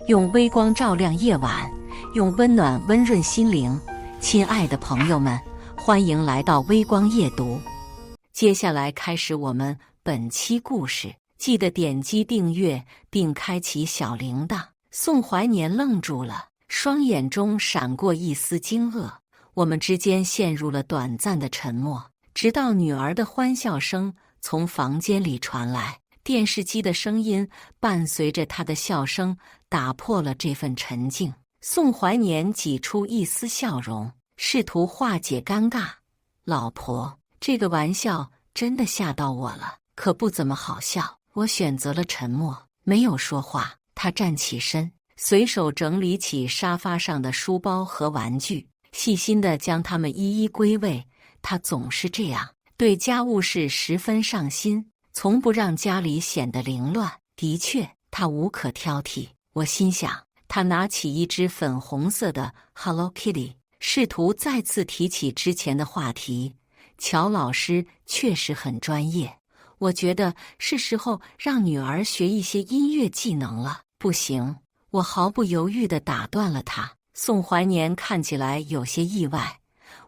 用微光照亮夜晚，用温暖温润心灵。亲爱的朋友们，欢迎来到微光夜读。接下来开始我们本期故事，记得点击订阅并开启小铃铛。宋怀年愣住了，双眼中闪过一丝惊愕。我们之间陷入了短暂的沉默，直到女儿的欢笑声从房间里传来，电视机的声音伴随着她的笑声打破了这份沉静。宋怀年挤出一丝笑容，试图化解尴尬。老婆，这个玩笑真的吓到我了，可不怎么好笑。我选择了沉默，没有说话。他站起身，随手整理起沙发上的书包和玩具，细心地将它们一一归位。他总是这样，对家务事十分上心，从不让家里显得凌乱。的确，他无可挑剔。我心想，他拿起一只粉红色的 Hello Kitty， 试图再次提起之前的话题。乔老师确实很专业，我觉得是时候让女儿学一些音乐技能了。不行，我毫不犹豫地打断了他。宋怀年看起来有些意外，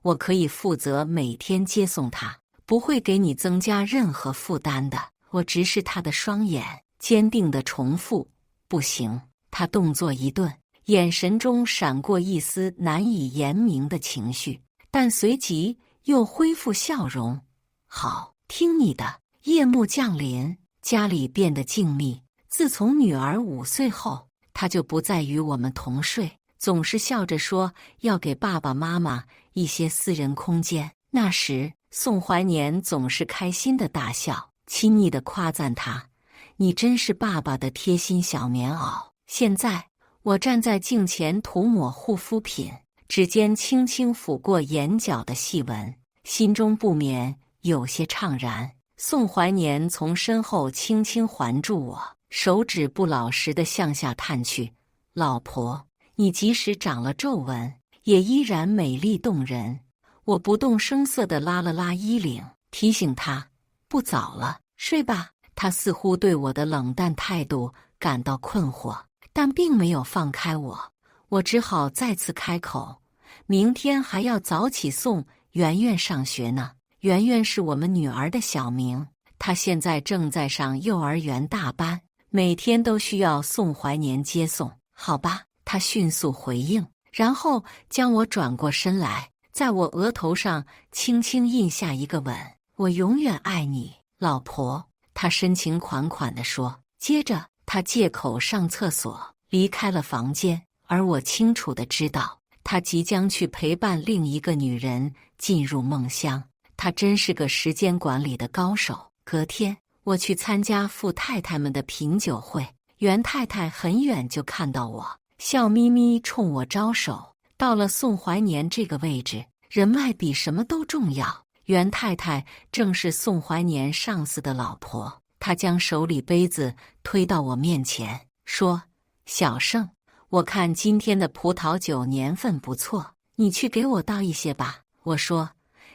我可以负责每天接送他，不会给你增加任何负担的。我直视他的双眼，坚定地重复：不行。他动作一顿，眼神中闪过一丝难以言明的情绪，但随即又恢复笑容。好，听你的。夜幕降临，家里变得静谧。自从女儿5岁后，他就不再与我们同睡，总是笑着说要给爸爸妈妈一些私人空间。那时，宋怀年总是开心的大笑，亲昵地夸赞他：“你真是爸爸的贴心小棉袄。”现在，我站在镜前涂抹护肤品，指尖轻轻抚过眼角的细纹，心中不免有些怅然。宋怀年从身后轻轻环住我，手指不老实地向下探去。老婆，你即使长了皱纹，也依然美丽动人。我不动声色地拉了拉衣领，提醒他：不早了，睡吧。他似乎对我的冷淡态度感到困惑，但并没有放开我。我只好再次开口：明天还要早起送圆圆上学呢。圆圆是我们女儿的小名，她现在正在上幼儿园大班，每天都需要宋怀年接送。好吧，她迅速回应，然后将我转过身来，在我额头上轻轻印下一个吻。我永远爱你，老婆，她深情款款地说。接着，她借口上厕所离开了房间，而我清楚地知道，她即将去陪伴另一个女人进入梦乡。他真是个时间管理的高手。隔天，我去参加富太太们的品酒会，袁太太很远就看到我，笑眯眯冲我招手。到了宋怀年这个位置，人脉比什么都重要。袁太太正是宋怀年上司的老婆，她将手里杯子推到我面前，说：“小盛，我看今天的葡萄酒年份不错，你去给我倒一些吧。”我说：“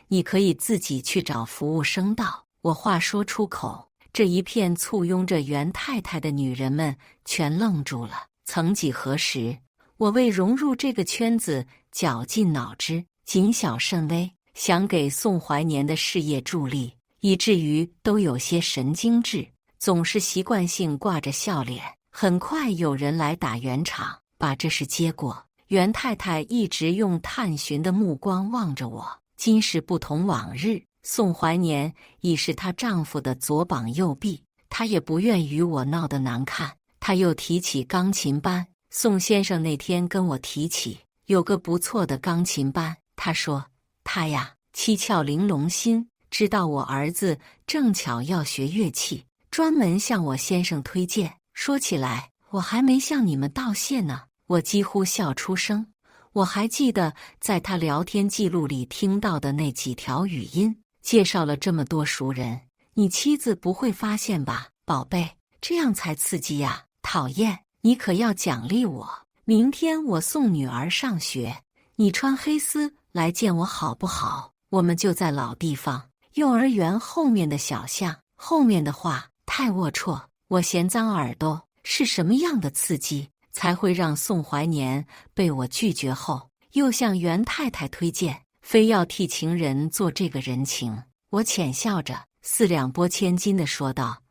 你可以自己去找服务生倒。”我话说出口，这一片簇拥着袁太太的女人们全愣住了。曾几何时，我为融入这个圈子绞尽脑汁，谨小慎微，想给宋怀年的事业助力，以至于都有些神经质，总是习惯性挂着笑脸。很快有人来打圆场，把这事接过。袁太太一直用探寻的目光望着我。今时不同往日，宋怀年已是她丈夫的左膀右臂，她也不愿与我闹得难看。她又提起钢琴班，宋先生那天跟我提起有个不错的钢琴班，他说他呀七窍玲珑心，知道我儿子正巧要学乐器，专门向我先生推荐。说起来，我还没向你们道谢呢。我几乎笑出声。我还记得在他聊天记录里听到的那几条语音，介绍了这么多熟人。你妻子不会发现吧，宝贝？这样才刺激呀！讨厌，你可要奖励我。明天我送女儿上学，你穿黑丝来见我好不好？我们就在老地方，幼儿园后面的小巷。后面的话太龌龊，我嫌脏耳朵。是什么样的刺激？才会让宋怀年被我拒绝后，又向袁太太推荐，非要替情人做这个人情。我浅笑着，四两拨千斤地说道：“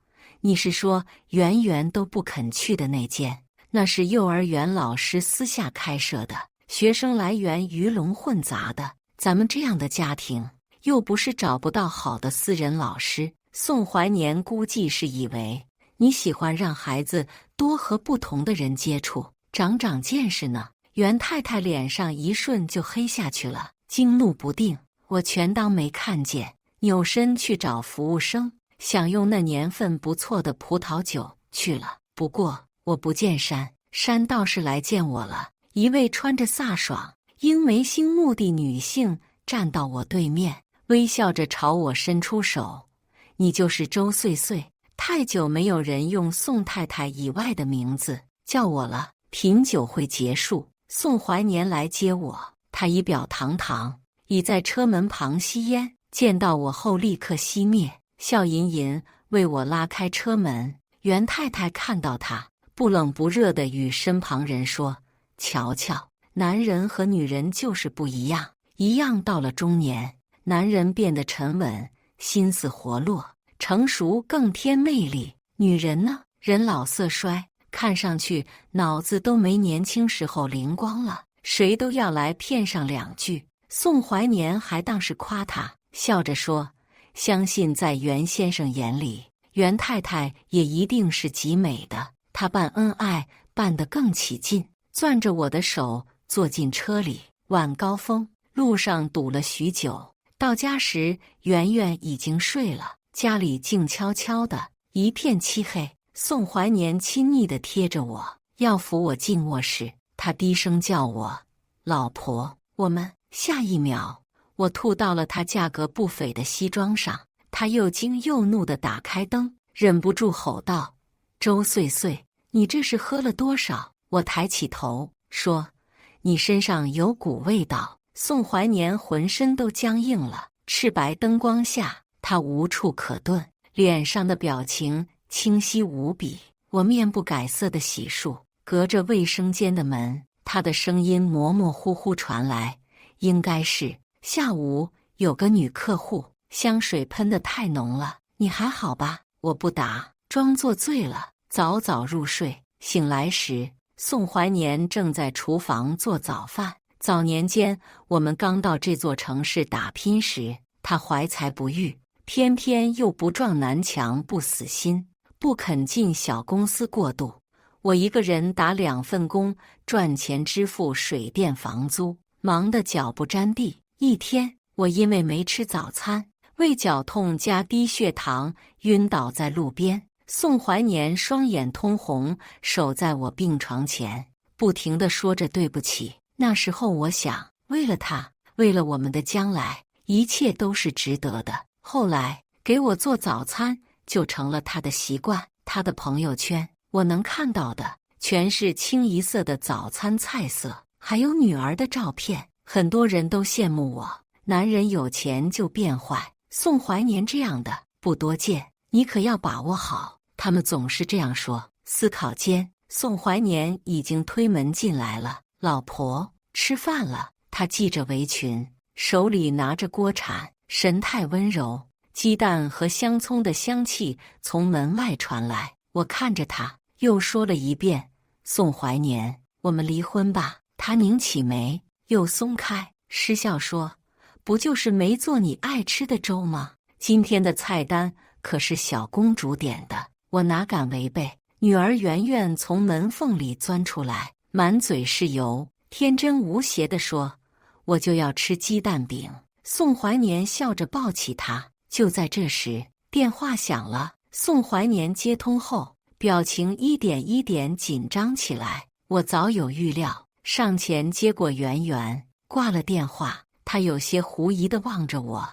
你是说圆圆都不肯去的那间？那是幼儿园老师私下开设的，学生来源鱼龙混杂的。咱们这样的家庭，又不是找不到好的私人老师。”宋怀年估计是以为你喜欢让孩子多和不同的人接触，长长见识呢。袁太太脸上一瞬就黑下去了，惊怒不定。我全当没看见，扭身去找服务生，享用那年份不错的葡萄酒去了。不过我不见山，山倒是来见我了。一位穿着飒爽樱梅星目的女性站到我对面，微笑着朝我伸出手。你就是周岁岁，太久没有人用宋太太以外的名字叫我了。品酒会结束，宋怀年来接我，他仪表堂堂，倚在车门旁吸烟，见到我后立刻熄灭，笑吟吟为我拉开车门。袁太太看到他，不冷不热地与身旁人说：“瞧瞧，男人和女人就是不一样，一样到了中年，男人变得沉稳，心思活络，成熟更添魅力。女人呢，人老色衰，看上去脑子都没年轻时候灵光了，谁都要来骗上两句。”宋怀年还当是夸他，笑着说：“相信在袁先生眼里，袁太太也一定是极美的。”他办恩爱办得更起劲，攥着我的手坐进车里。晚高峰，路上堵了许久。到家时，圆圆已经睡了，家里静悄悄的，一片漆黑。宋怀年亲昵地贴着我，要扶我进卧室。他低声叫我：“老婆，我们……”下一秒，我吐到了他价格不菲的西装上。他又惊又怒地打开灯，忍不住吼道：“周岁岁，你这是喝了多少？”我抬起头说：“你身上有股味道。”宋怀年浑身都僵硬了，赤白灯光下，他无处可遁，脸上的表情清晰无比。我面不改色的洗漱，隔着卫生间的门，他的声音模模糊糊传来：“应该是下午有个女客户，香水喷得太浓了，你还好吧？”我不答，装作醉了，早早入睡。醒来时，宋怀年正在厨房做早饭。早年间，我们刚到这座城市打拼时，他怀才不遇，偏偏又不撞南墙不死心，不肯进小公司过渡。我一个人打2份工，赚钱支付水电房租，忙得脚不沾地。一天，我因为没吃早餐，胃绞痛加低血糖，晕倒在路边。宋怀年双眼通红，守在我病床前，不停地说着对不起。那时候我想，为了他，为了我们的将来，一切都是值得的。后来给我做早餐就成了他的习惯，他的朋友圈我能看到的全是清一色的早餐菜色，还有女儿的照片。很多人都羡慕我，男人有钱就变坏，宋怀年这样的不多见，你可要把握好。他们总是这样说。思考间，宋怀年已经推门进来了。老婆，吃饭了。他系着围裙，手里拿着锅铲，神态温柔。鸡蛋和香葱的香气从门外传来。我看着他，又说了一遍：“宋怀年，我们离婚吧。”他拧起眉，又松开，失笑说：“不就是没做你爱吃的粥吗？今天的菜单可是小公主点的，我哪敢违背？”女儿圆圆从门缝里钻出来，满嘴是油，天真无邪地说：“我就要吃鸡蛋饼。”宋怀年笑着抱起她。就在这时，电话响了。宋怀年接通后，表情一点一点紧张起来。我早有预料，上前接过圆圆，挂了电话。他有些狐疑地望着我。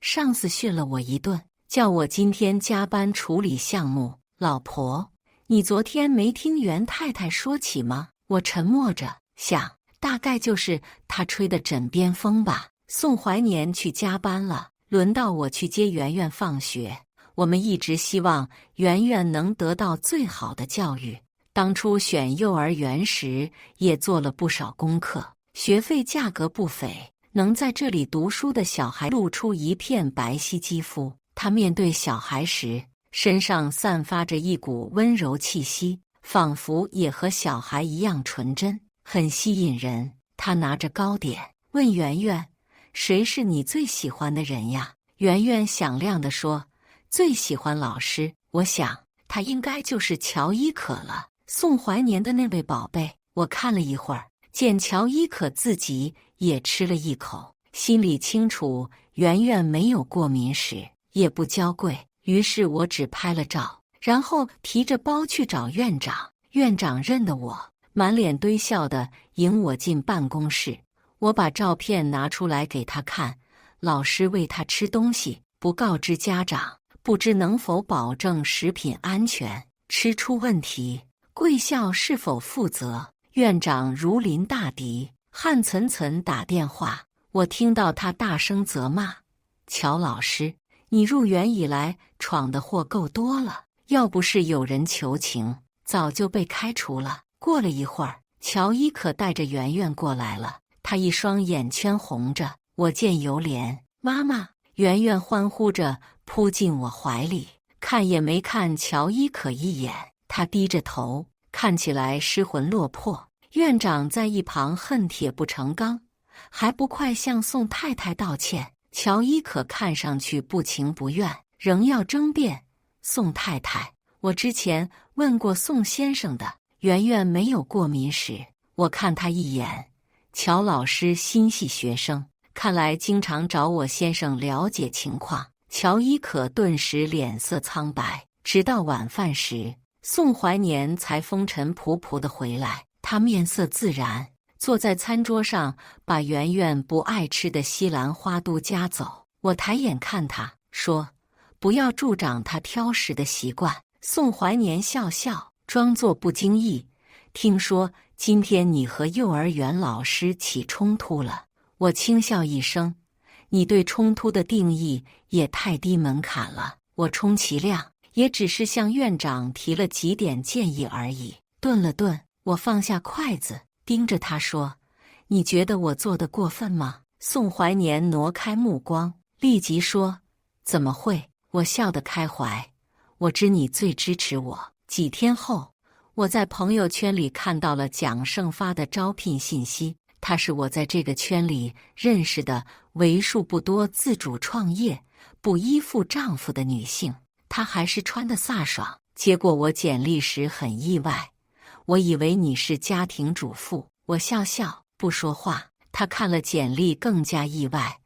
上司训了我一顿，叫我今天加班处理项目。老婆，你昨天没听袁太太说起吗？我沉默着，想大概就是她吹的枕边风吧。宋怀年去加班了，轮到我去接圆圆放学。我们一直希望圆圆能得到最好的教育，当初选幼儿园时也做了不少功课，学费价格不菲，能在这里读书的小孩露出一片白皙肌肤。他面对小孩时，身上散发着一股温柔气息，仿佛也和小孩一样纯真，很吸引人。他拿着糕点，问圆圆：“谁是你最喜欢的人呀？”圆圆响亮地说：“最喜欢老师，我想他应该就是乔伊可了，宋怀年的那位宝贝。”我看了一会儿，见乔伊可自己也吃了一口，心里清楚圆圆没有过敏史，也不娇贵，于是我只拍了照，然后提着包去找院长。院长认得我，满脸堆笑地迎我进办公室。我把照片拿出来给他看，老师喂他吃东西，不告知家长，不知能否保证食品安全，吃出问题，贵校是否负责？院长如临大敌，汗涔涔打电话。我听到他大声责骂：“乔老师，你入园以来闯的祸够多了，要不是有人求情，早就被开除了。”过了一会儿，乔伊可带着圆圆过来了，他一双眼圈红着，我见犹怜。妈妈，圆圆欢呼着扑进我怀里，看也没看乔伊可一眼。他低着头，看起来失魂落魄。院长在一旁恨铁不成钢，还不快向宋太太道歉？乔伊可看上去不情不愿，仍要争辩。宋太太，我之前问过宋先生的，圆圆没有过敏史。我看他一眼，乔老师心系学生，看来经常找我先生了解情况。乔伊可顿时脸色苍白。直到晚饭时，宋怀年才风尘仆仆地回来，他面色自然，坐在餐桌上，把圆圆不爱吃的西兰花都夹走。我抬眼看他，说：“不要助长他挑食的习惯。”宋怀年笑笑，装作不经意：“听说今天你和幼儿园老师起冲突了？”我轻笑一声：“你对冲突的定义也太低门槛了。”我充其量也只是向院长提了几点建议而已。顿了顿，我放下筷子，盯着他说：“你觉得我做得过分吗？”宋怀年挪开目光，立即说：“怎么会？”我笑得开怀，我知你最支持我。几天后，我在朋友圈里看到了蒋胜发的招聘信息，她是我在这个圈里认识的为数不多自主创业、不依附丈夫的女性。她还是穿得飒爽。结果我简历时很意外，我以为你是家庭主妇。我笑笑不说话。她看了简历更加意外，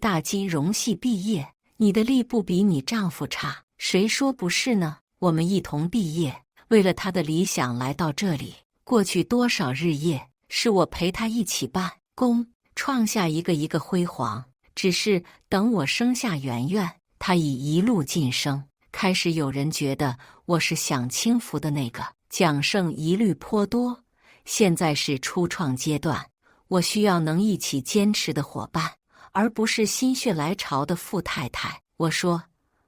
大金融系毕业，你的力不比你丈夫差。谁说不是呢？我们一同毕业，为了他的理想来到这里，过去多少日夜，是我陪他一起办公，创下一个一个辉煌。只是等我生下圆圆，他已一路晋升。开始有人觉得我是享清福的那个，蒋胜疑虑颇多。现在是初创阶段，我需要能一起坚持的伙伴，而不是心血来潮的富太太。我说，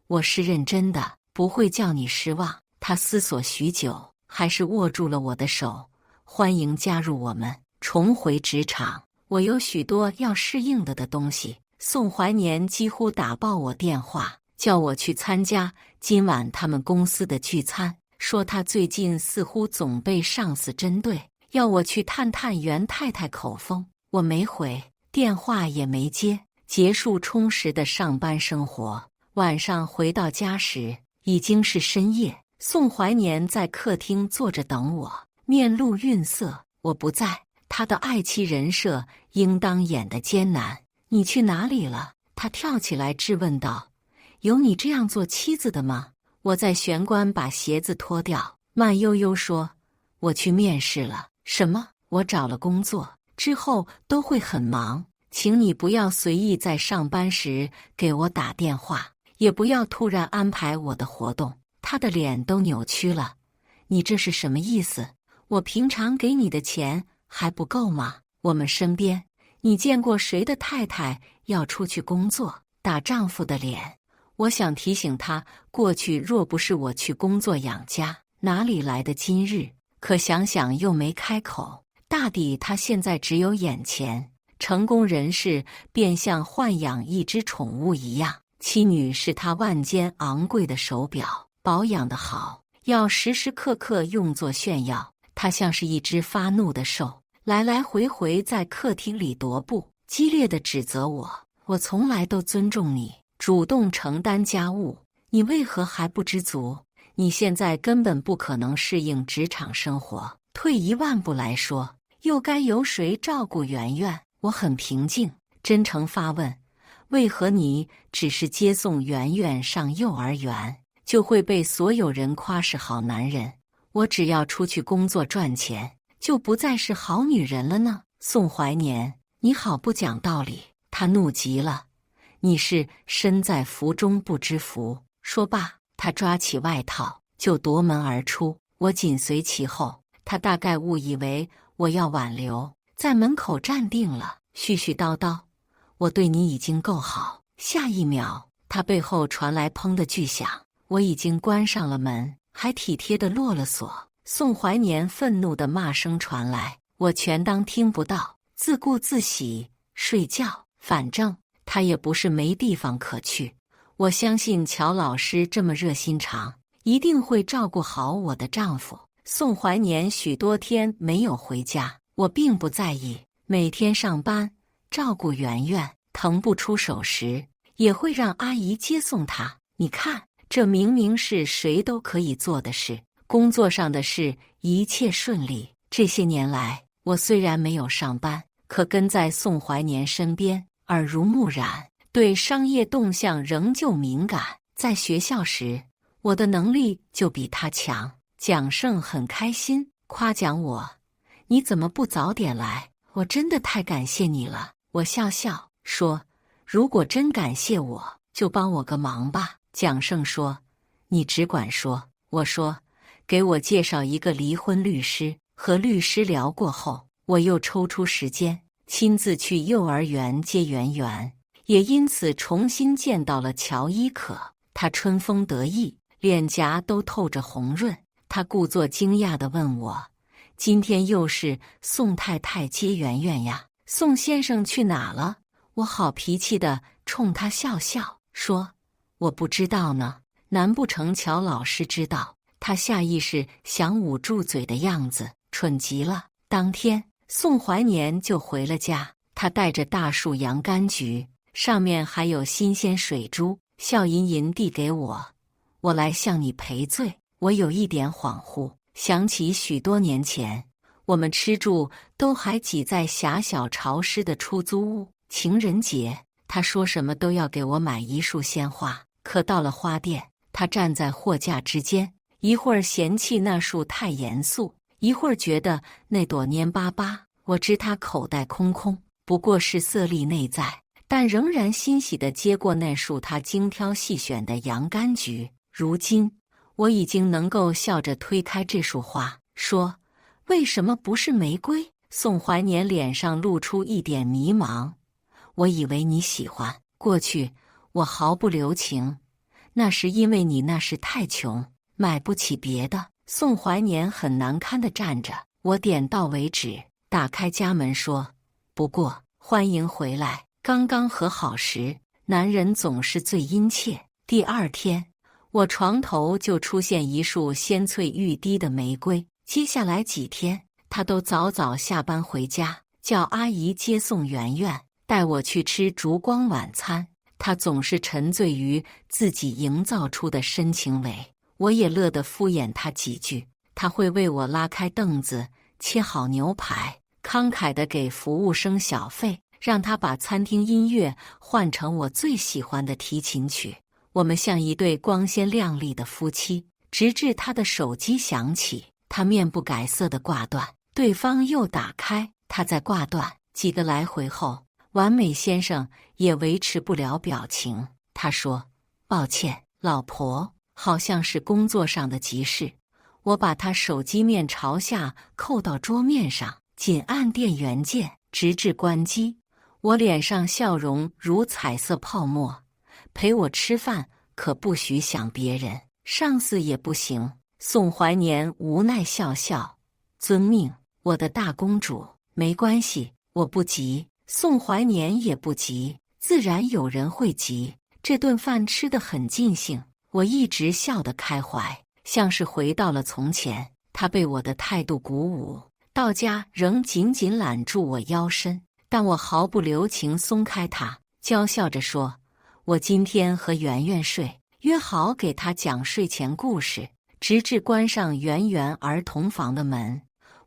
我是认真的，不会叫你失望。他思索许久，还是握住了我的手。欢迎加入我们，重回职场。我有许多要适应的东西。宋怀年几乎打爆我电话，叫我去参加今晚他们公司的聚餐，说他最近似乎总被上司针对，要我去探探袁太太口风。我没回，电话也没接，结束充实的上班生活。晚上回到家时，已经是深夜。宋怀年在客厅坐着等我，面露愠色。我不在，他的爱妻人设应当演得艰难。你去哪里了？他跳起来质问道：“有你这样做妻子的吗？”我在玄关把鞋子脱掉，慢悠悠说：“我去面试了。”什么？我找了工作，之后都会很忙，请你不要随意在上班时给我打电话，也不要突然安排我的活动。他的脸都扭曲了。你这是什么意思？我平常给你的钱还不够吗？我们身边，你见过谁的太太要出去工作，打丈夫的脸？我想提醒他，过去若不是我去工作养家，哪里来的今日？可想想又没开口。大抵他现在只有眼前，成功人士便像豢养一只宠物一样，妻女是他万间昂贵的手表，保养得好，要时时刻刻用作炫耀。他像是一只发怒的兽，来来回回在客厅里踱步，激烈地指责我从来都尊重你，主动承担家务，你为何还不知足？你现在根本不可能适应职场生活。退一万步来说，又该由谁照顾圆圆？我很平静，真诚发问：为何你只是接送圆圆上幼儿园，就会被所有人夸是好男人？我只要出去工作赚钱，就不再是好女人了呢？宋怀年，你好不讲道理！他怒极了，你是身在福中不知福。说罢，他抓起外套就夺门而出，我紧随其后。他大概误以为我要挽留，在门口站定了，絮絮叨叨：我对你已经够好。下一秒，他背后传来砰的巨响，我已经关上了门，还体贴地落了锁。宋怀年愤怒的骂声传来，我全当听不到，自顾自洗睡觉，反正他也不是没地方可去。我相信乔老师这么热心肠，一定会照顾好我的丈夫。宋怀年许多天没有回家，我并不在意，每天上班照顾圆圆，腾不出手时也会让阿姨接送她。你看，这明明是谁都可以做的事。工作上的事一切顺利。这些年来，我虽然没有上班，可跟在宋怀年身边，耳濡目染，对商业动向仍旧敏感。在学校时，我的能力就比他强。蒋胜很开心，夸奖我：你怎么不早点来？我真的太感谢你了。我笑笑说：如果真感谢我，就帮我个忙吧。蒋胜说：你只管说。我说：给我介绍一个离婚律师。和律师聊过后，我又抽出时间亲自去幼儿园接圆圆，也因此重新见到了乔伊可。他春风得意，脸颊都透着红润。他故作惊讶地问我：今天又是宋太太接圆圆呀？宋先生去哪了？我好脾气地冲他笑笑，说：我不知道呢，难不成乔老师知道？他下意识想捂住嘴的样子，蠢极了。当天，宋怀年就回了家，他带着大束洋甘菊，上面还有新鲜水珠，笑吟吟递给我：我来向你赔罪。我有一点恍惚，想起许多年前，我们吃住都还挤在狭小潮湿的出租屋。情人节，他说什么都要给我买一束鲜花，可到了花店，他站在货架之间，一会儿嫌弃那束太严肃，一会儿觉得那朵蔫巴巴。我知他口袋空空，不过是色厉内在，但仍然欣喜地接过那束他精挑细选的洋甘菊。如今我已经能够笑着推开这束花，说：为什么不是玫瑰？宋怀年脸上露出一点迷茫：我以为你喜欢。过去我毫不留情，那是因为你那时太穷，买不起别的。宋怀年很难堪地站着，我点到为止，打开家门说：不过欢迎回来。刚刚和好时，男人总是最殷切。第二天，我床头就出现一束鲜翠欲滴的玫瑰。接下来几天，他都早早下班回家，叫阿姨接送圆圆，带我去吃烛光晚餐。他总是沉醉于自己营造出的深情美，我也乐得敷衍他几句。他会为我拉开凳子，切好牛排，慷慨地给服务生小费，让他把餐厅音乐换成我最喜欢的提琴曲。我们像一对光鲜亮丽的夫妻，直至他的手机响起，他面不改色地挂断，对方又打开，他再挂断。几个来回后，完美先生也维持不了表情。他说：抱歉，老婆，好像是工作上的急事。我把他手机面朝下扣到桌面上，紧按电源键，直至关机。我脸上笑容如彩色泡沫。陪我吃饭可不许想别人，上司也不行。宋怀年无奈笑笑：遵命，我的大公主。没关系，我不急，宋怀年也不急，自然有人会急。这顿饭吃得很尽兴，我一直笑得开怀，像是回到了从前。他被我的态度鼓舞，到家仍紧紧揽住我腰身，但我毫不留情松开他，娇笑着说：“我今天和圆圆睡，约好给她讲睡前故事，直至关上圆圆儿童房的门。”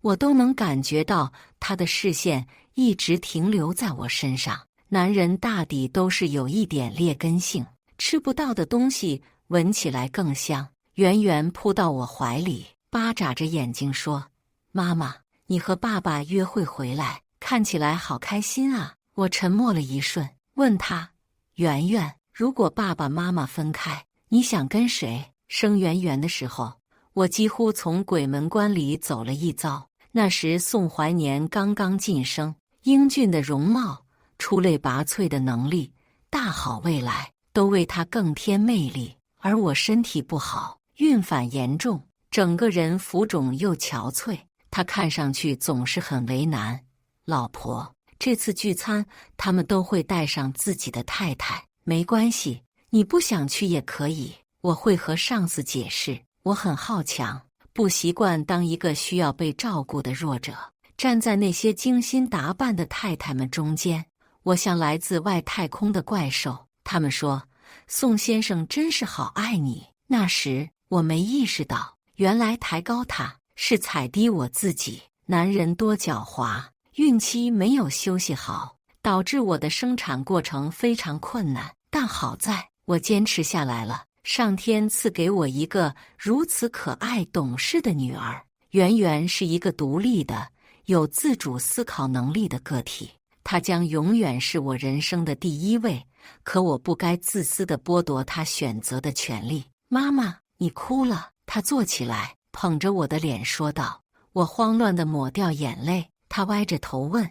我都能感觉到他的视线一直停留在我身上。男人大抵都是有一点劣根性，吃不到的东西闻起来更香。圆圆扑到我怀里，巴眨着眼睛说：“妈妈，你和爸爸约会回来，看起来好开心啊。”我沉默了一瞬，问他：“圆圆，如果爸爸妈妈分开，你想跟谁？”生圆圆的时候，我几乎从鬼门关里走了一遭。那时宋怀年刚刚晋升，英俊的容貌，出类拔萃的能力，大好未来，都为他更添魅力。而我身体不好，孕反严重，整个人浮肿又憔悴，他看上去总是很为难。老婆，这次聚餐他们都会带上自己的太太，没关系，你不想去也可以，我会和上司解释。我很好强，不习惯当一个需要被照顾的弱者，站在那些精心打扮的太太们中间，我像来自外太空的怪兽。他们说，宋先生真是好爱你。那时我没意识到，原来抬高他是踩低我自己。男人多狡猾，孕期没有休息好，导致我的生产过程非常困难，但好在我坚持下来了。上天赐给我一个如此可爱懂事的女儿，圆圆是一个独立的、有自主思考能力的个体，她将永远是我人生的第一位。可我不该自私地剥夺她选择的权利。妈妈，你哭了。她坐起来，捧着我的脸说道。我慌乱地抹掉眼泪。她歪着头问：“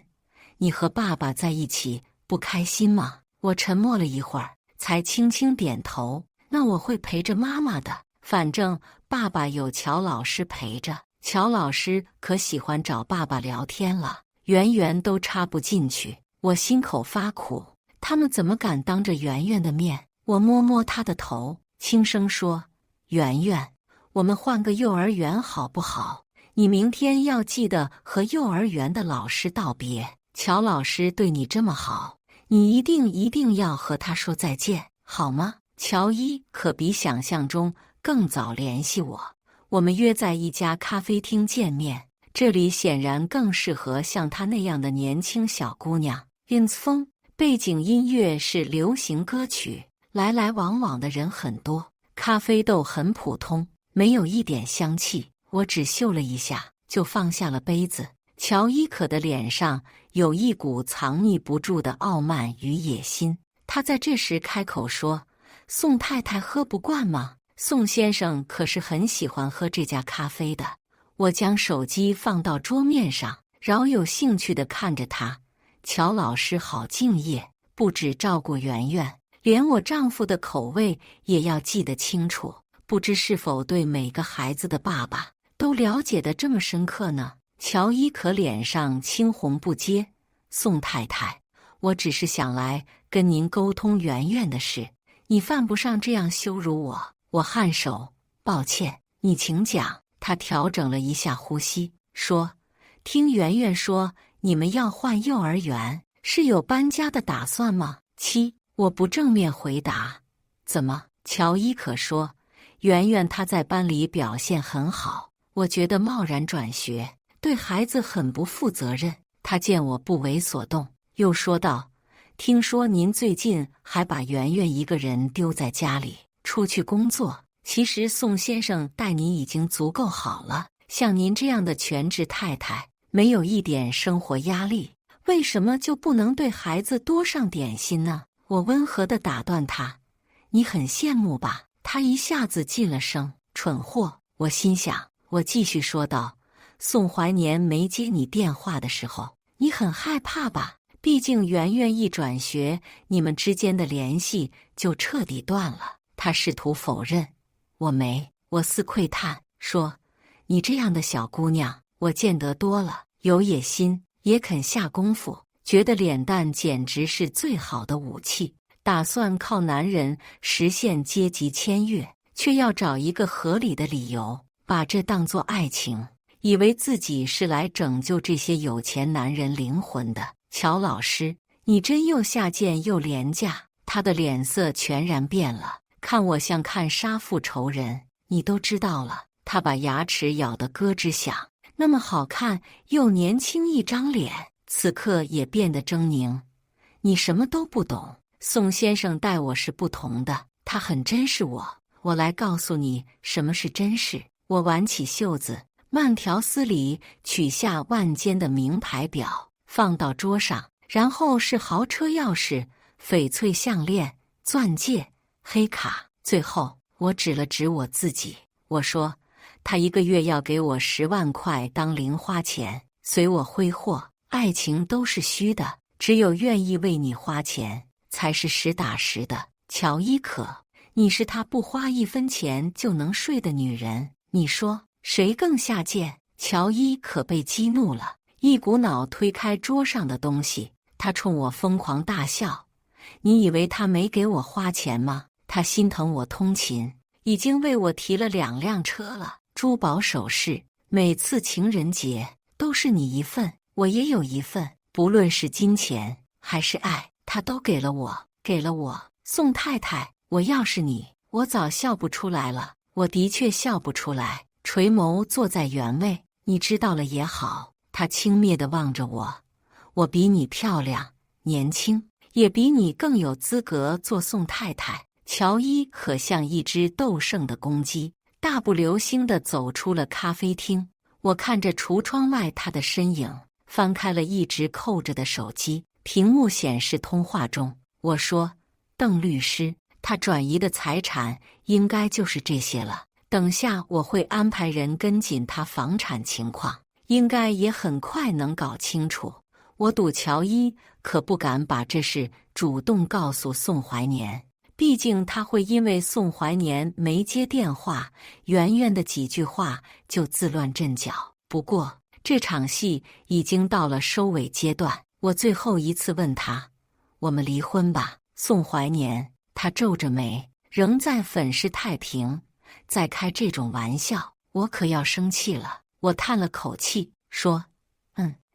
你和爸爸在一起不开心吗？”我沉默了一会儿，才轻轻点头。那我会陪着妈妈的，反正爸爸有乔老师陪着，乔老师可喜欢找爸爸聊天了，圆圆都插不进去。我心口发苦，他们怎么敢当着圆圆的面？我摸摸她的头，轻声说：“圆圆，我们换个幼儿园好不好？你明天要记得和幼儿园的老师道别，乔老师对你这么好，你一定要和他说再见，好吗？”乔伊可比想象中更早联系我，我们约在一家咖啡厅见面，这里显然更适合像她那样的年轻小姑娘。ins 风，背景音乐是流行歌曲，来来往往的人很多，咖啡豆很普通，没有一点香气，我只嗅了一下就放下了杯子。乔伊可的脸上有一股藏匿不住的傲慢与野心，他在这时开口说：“宋太太喝不惯吗？宋先生可是很喜欢喝这家咖啡的。”我将手机放到桌面上，饶有兴趣地看着他。乔老师好敬业，不只照顾圆圆，连我丈夫的口味也要记得清楚。不知是否对每个孩子的爸爸都了解得这么深刻呢？乔伊可脸上青红不接。宋太太，我只是想来跟您沟通圆圆的事。你犯不上这样羞辱我。我颔首，抱歉，你请讲。他调整了一下呼吸，说：“听圆圆说，你们要换幼儿园，是有搬家的打算吗？”我不正面回答。怎么？乔伊可说，圆圆她在班里表现很好，我觉得贸然转学，对孩子很不负责任。他见我不为所动，又说道：“听说您最近还把圆圆一个人丢在家里，出去工作。其实宋先生待你已经足够好了，像您这样的全职太太，没有一点生活压力，为什么就不能对孩子多上点心呢？”我温和地打断他：“你很羡慕吧？”他一下子噤了声：“蠢货！”我心想，我继续说道：“宋怀年没接你电话的时候，你很害怕吧？毕竟圆圆一转学，你们之间的联系就彻底断了。”他试图否认。我没，我似喟叹说：“你这样的小姑娘，我见得多了，有野心，也肯下功夫，觉得脸蛋简直是最好的武器，打算靠男人实现阶级签约，却要找一个合理的理由，把这当作爱情，以为自己是来拯救这些有钱男人灵魂的。乔老师，你真又下贱又廉价。他的脸色全然变了，看我像看杀父仇人。你都知道了。他把牙齿咬得咯吱响，那么好看又年轻一张脸，此刻也变得狰狞。你什么都不懂，宋先生待我是不同的，他很珍视我。我来告诉你什么是珍视。我挽起袖子，慢条斯理取下万间的名牌表，放到桌上，然后是豪车钥匙、翡翠项链、钻戒、黑卡。最后我指了指我自己，我说他一个月要给我10万块当零花钱，随我挥霍。爱情都是虚的，只有愿意为你花钱才是实打实的。乔伊可，你是他不花1分钱就能睡的女人，你说谁更下贱？乔伊可被激怒了，一股脑推开桌上的东西，他冲我疯狂大笑。你以为他没给我花钱吗？他心疼我通勤，已经为我提了2辆车了。珠宝首饰，每次情人节都是你一份，我也有一份，不论是金钱还是爱，他都给了我，给了我。宋太太，我要是你，我早笑不出来了。我的确笑不出来，垂眸坐在原位。你知道了也好。他轻蔑地望着我，我比你漂亮，年轻，也比你更有资格做宋太太。乔伊可像一只斗胜的公鸡，大步流星地走出了咖啡厅。我看着橱窗外他的身影，翻开了一直扣着的手机，屏幕显示通话中。我说：邓律师，他转移的财产应该就是这些了。等下我会安排人跟紧他房产情况，应该也很快能搞清楚。我赌乔伊可不敢把这事主动告诉宋怀年，毕竟他会因为宋怀年没接电话，圆圆的几句话就自乱阵脚。不过这场戏已经到了收尾阶段，我最后一次问他：我们离婚吧？宋怀年，他皱着眉，仍在粉饰太平。再开这种玩笑，我可要生气了。我叹了口气，说：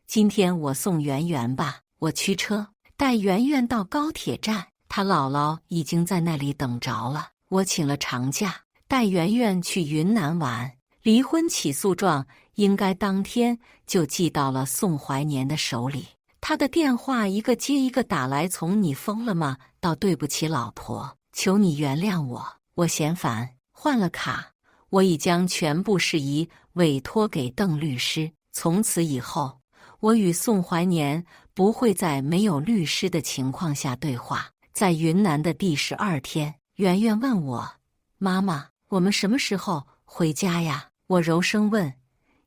今天我送圆圆吧。我驱车带圆圆到高铁站，她姥姥已经在那里等着了。我请了长假，带圆圆去云南玩。离婚起诉状应该当天就寄到了宋怀年的手里。他的电话一个接一个打来，从你疯了吗到对不起老婆，求你原谅我，我嫌烦，换了卡。我已将全部事宜委托给邓律师，从此以后我与宋怀年不会在没有律师的情况下对话。在云南的第12天，圆圆问我：妈妈，我们什么时候回家呀？我柔声问：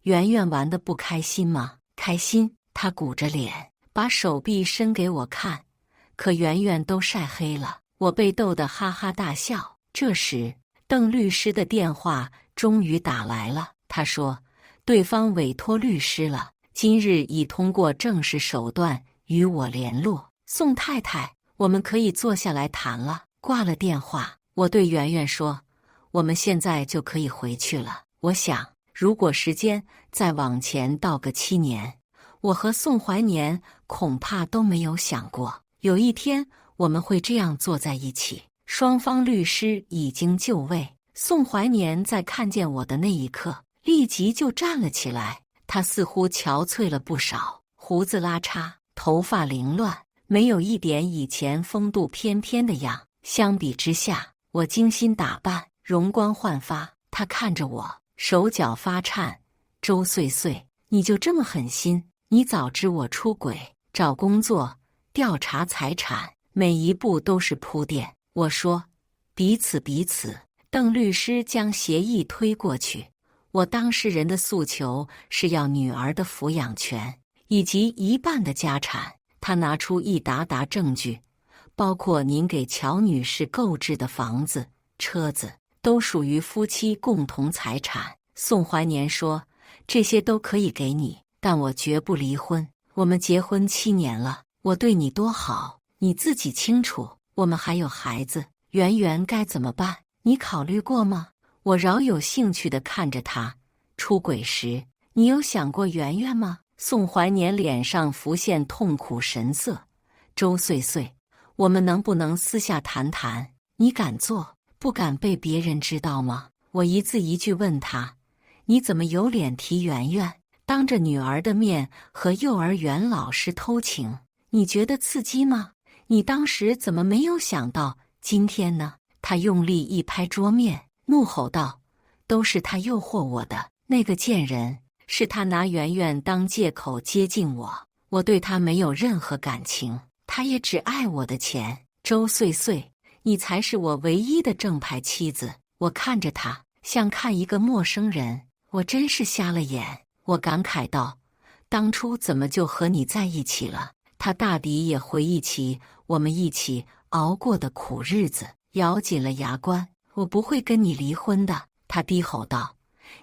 圆圆玩得不开心吗？开心。她鼓着脸把手臂伸给我看，可圆圆都晒黑了。我被逗得哈哈大笑。这时邓律师的电话终于打来了，他说对方委托律师了，今日已通过正式手段与我联络。宋太太，我们可以坐下来谈了。挂了电话，我对圆圆说：我们现在就可以回去了。我想，如果时间再往前倒个7年，我和宋怀年恐怕都没有想过有一天我们会这样坐在一起。双方律师已经就位，宋怀年在看见我的那一刻立即就站了起来。他似乎憔悴了不少，胡子拉碴，头发凌乱，没有一点以前风度翩翩的样。相比之下，我精心打扮，容光焕发。他看着我，手脚发颤。周岁岁，你就这么狠心？你早知我出轨，找工作，调查财产，每一步都是铺垫。我说：彼此彼此。邓律师将协议推过去。我当事人的诉求是要女儿的抚养权以及1半的家产。他拿出一沓沓证据，包括您给乔女士购置的房子、车子，都属于夫妻共同财产。宋怀年说：这些都可以给你，但我绝不离婚。我们结婚7年了，我对你多好，你自己清楚。我们还有孩子，圆圆该怎么办？你考虑过吗？我饶有兴趣地看着他。出轨时，你有想过圆圆吗？宋怀年脸上浮现痛苦神色。周岁岁，我们能不能私下谈谈？你敢做，不敢被别人知道吗？我一字一句问他，你怎么有脸提圆圆？当着女儿的面和幼儿园老师偷情，你觉得刺激吗？你当时怎么没有想到今天呢？他用力一拍桌面，怒吼道：都是他诱惑我的，那个贱人，是他拿圆圆当借口接近我，我对他没有任何感情，他也只爱我的钱。周岁岁，你才是我唯一的正牌妻子。我看着他，像看一个陌生人，我真是瞎了眼。我感慨道：当初怎么就和你在一起了？他大抵也回忆起我们一起熬过的苦日子，咬紧了牙关。我不会跟你离婚的，他低吼道。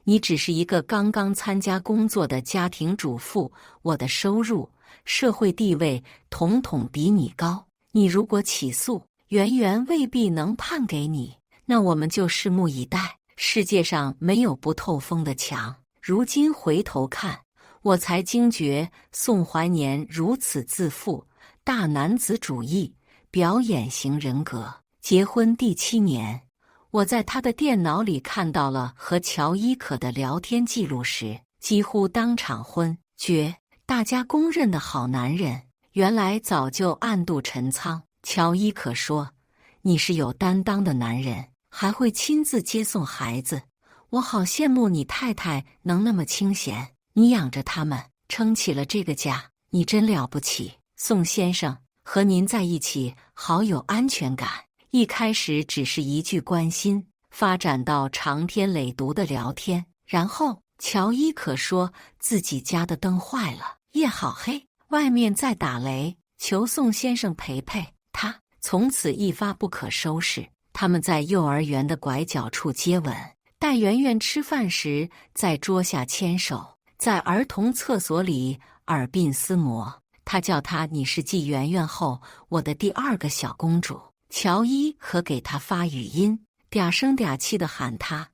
你只是一个刚刚参加工作的家庭主妇，我的收入、社会地位统统比你高。你如果起诉，圆圆未必能判给你，那我们就拭目以待。世界上没有不透风的墙。如今回头看，我才惊觉宋怀年如此自负、大男子主义、表演型人格。结婚第7年，我在他的电脑里看到了和乔伊可的聊天记录时，几乎当场昏厥。大家公认的好男人，原来早就暗度陈仓。乔伊可说：你是有担当的男人，还会亲自接送孩子。我好羡慕你太太能那么清闲，你养着他们，撑起了这个家，你真了不起。宋先生，和您在一起好有安全感。一开始只是一句关心，发展到长天累牍的聊天，然后乔伊可说自己家的灯坏了，夜好黑，外面在打雷，求宋先生陪陪他。从此一发不可收拾。他们在幼儿园的拐角处接吻，带圆圆吃饭时在桌下牵手，在儿童厕所里耳鬓厮磨。他叫她你是继圆圆后我的第2个小公主。乔伊可给他发语音，嗲声嗲气地喊他：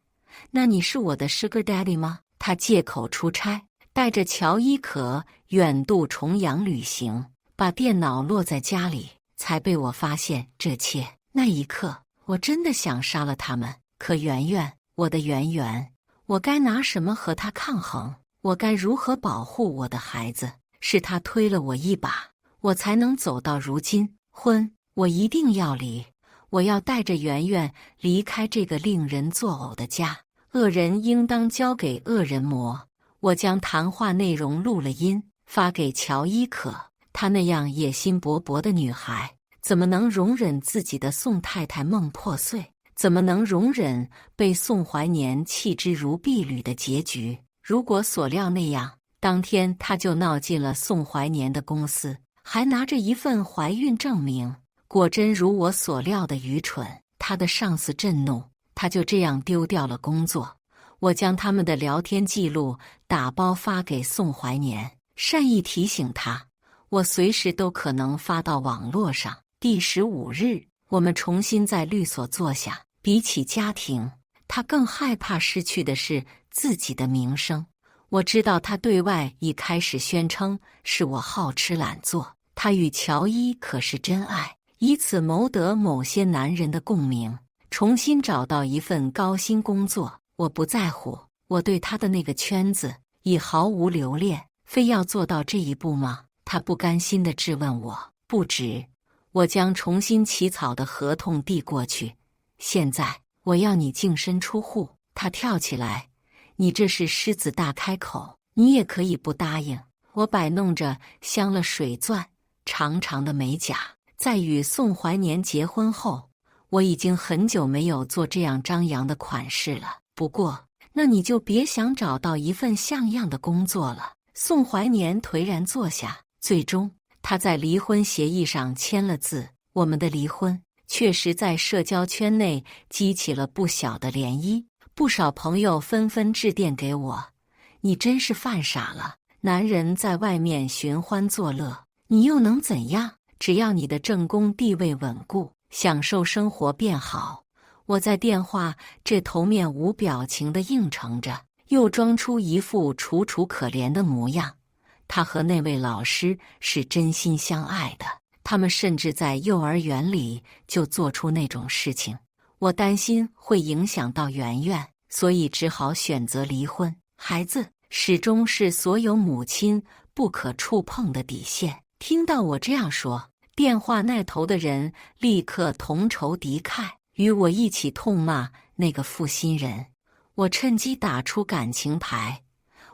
那你是我的 Sugar Daddy 吗？他借口出差，带着乔伊可远渡重洋旅行，把电脑落在家里，才被我发现这切。那一刻，我真的想杀了他们。可圆圆，我的圆圆，我该拿什么和他抗衡？我该如何保护我的孩子？是他推了我一把，我才能走到如今。婚，我一定要离，我要带着圆圆离开这个令人作呕的家。恶人应当交给恶人磨。我将谈话内容录了音，发给乔伊可。她那样野心勃勃的女孩，怎么能容忍自己的宋太太梦破碎？怎么能容忍被宋怀年弃之如敝履的结局？如果所料那样，当天她就闹进了宋怀年的公司，还拿着一份怀孕证明。果真如我所料的愚蠢，他的上司震怒，他就这样丢掉了工作。我将他们的聊天记录打包发给宋怀年，善意提醒他，我随时都可能发到网络上。第15日，我们重新在律所坐下。比起家庭，他更害怕失去的是自己的名声。我知道他对外已开始宣称是我好吃懒做，他与乔伊可是真爱，以此谋得某些男人的共鸣，重新找到一份高薪工作。我不在乎，我对他的那个圈子已毫无留恋，非要做到这一步吗？他不甘心地质问我。不止。我将重新起草的合同递过去。现在我要你净身出户。他跳起来，你这是狮子大开口，你也可以不答应。我摆弄着镶了水钻、长长的美甲。在与宋怀年结婚后，我已经很久没有做这样张扬的款式了。不过，那你就别想找到一份像样的工作了。宋怀年颓然坐下，最终他在离婚协议上签了字。我们的离婚确实在社交圈内激起了不小的涟漪，不少朋友纷纷致电给我：你真是犯傻了。男人在外面寻欢作乐，你又能怎样？只要你的正宫地位稳固，享受生活便好。我在电话这头面无表情地应承着，又装出一副楚楚可怜的模样。他和那位老师是真心相爱的，他们甚至在幼儿园里就做出那种事情。我担心会影响到圆圆，所以只好选择离婚。孩子始终是所有母亲不可触碰的底线。听到我这样说，电话那头的人立刻同仇敌忾，与我一起痛骂那个负心人。我趁机打出感情牌，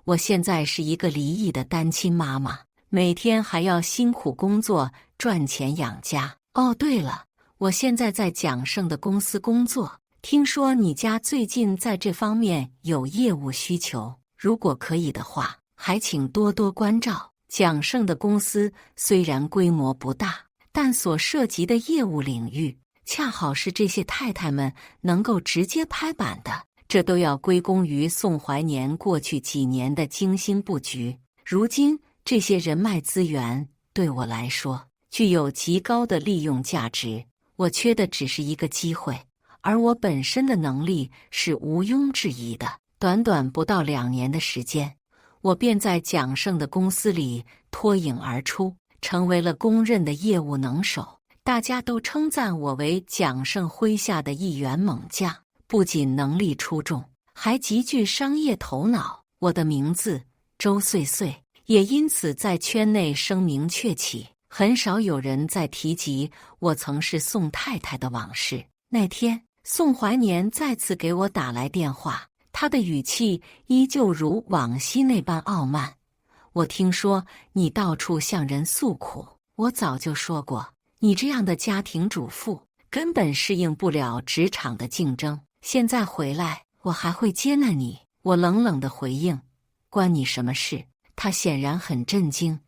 我现在是一个离异的单亲妈妈，每天还要辛苦工作赚钱养家。哦，对了，我现在在蒋胜的公司工作，听说你家最近在这方面有业务需求，如果可以的话，还请多多关照。蒋胜的公司虽然规模不大，但所涉及的业务领域恰好是这些太太们能够直接拍板的，这都要归功于宋怀年过去几年的精心布局。如今这些人脉资源对我来说具有极高的利用价值，我缺的只是一个机会，而我本身的能力是毋庸置疑的。短短不到2年的时间，我便在蒋胜的公司里脱颖而出，成为了公认的业务能手。大家都称赞我为蒋胜麾下的一员猛将，不仅能力出众，还极具商业头脑。我的名字周穗穗也因此在圈内声名鹊起，很少有人再提及我曾是宋太太的往事。那天，宋怀年再次给我打来电话，他的语气依旧如往昔那般傲慢。我听说你到处向人诉苦，我早就说过，你这样的家庭主妇根本适应不了职场的竞争。现在回来，我还会接纳你。我冷冷地回应，关你什么事？他显然很震惊，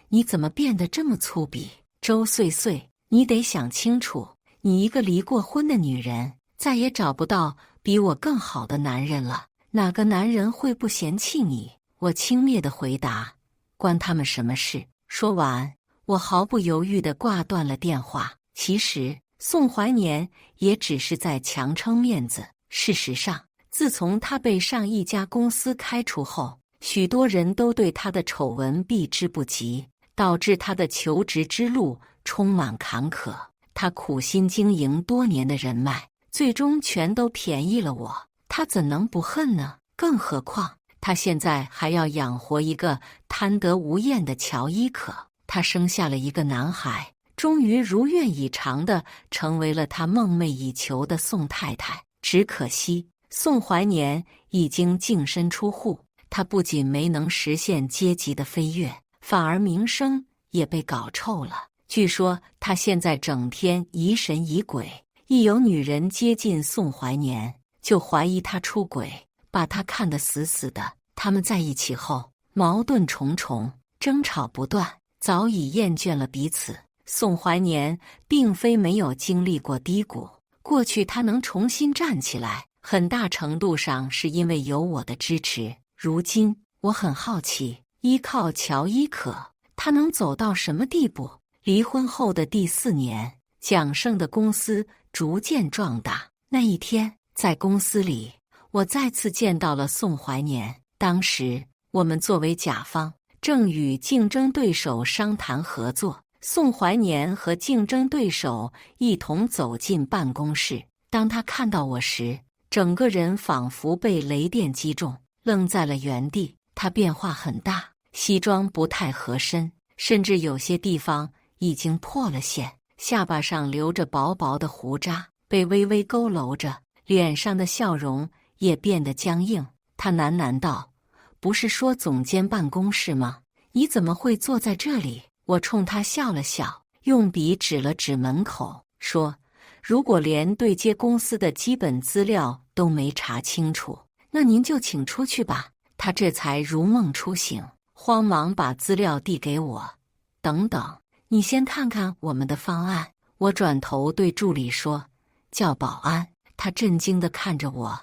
你怎么变得这么粗鄙？周穗穗，你得想清楚，你一个离过婚的女人，再也找不到比我更好的男人了，哪个男人会不嫌弃你？我轻蔑地回答，关他们什么事？说完，我毫不犹豫地挂断了电话。其实，宋怀年也只是在强撑面子。事实上，自从他被上一家公司开除后，许多人都对他的丑闻避之不及，导致他的求职之路充满坎坷。他苦心经营多年的人脉，最终全都便宜了我，他怎能不恨呢？更何况他现在还要养活一个贪得无厌的乔伊可。他生下了一个男孩，终于如愿以偿地成为了他梦寐以求的宋太太。只可惜宋怀年已经净身出户，他不仅没能实现阶级的飞跃，反而名声也被搞臭了。据说他现在整天疑神疑鬼，一有女人接近宋怀年，就怀疑他出轨，把他看得死死的。他们在一起后，矛盾重重，争吵不断，早已厌倦了彼此。宋怀年并非没有经历过低谷，过去他能重新站起来，很大程度上是因为有我的支持。如今我很好奇，依靠乔伊可，他能走到什么地步？离婚后的第4年，蒋胜的公司逐渐壮大。那一天，在公司里，我再次见到了宋怀年。当时，我们作为甲方，正与竞争对手商谈合作。宋怀年和竞争对手一同走进办公室。当他看到我时，整个人仿佛被雷电击中，愣在了原地。他变化很大，西装不太合身，甚至有些地方已经破了线，下巴上留着薄薄的胡渣，被微微佝偻着，脸上的笑容也变得僵硬。他喃喃道：“不是说总监办公室吗？你怎么会坐在这里？”我冲他笑了笑，用笔指了指门口，说：“如果连对接公司的基本资料都没查清楚，那您就请出去吧。”他这才如梦初醒，慌忙把资料递给我。“等等，你先看看我们的方案。”我转头对助理说：“叫保安。”他震惊地看着我：“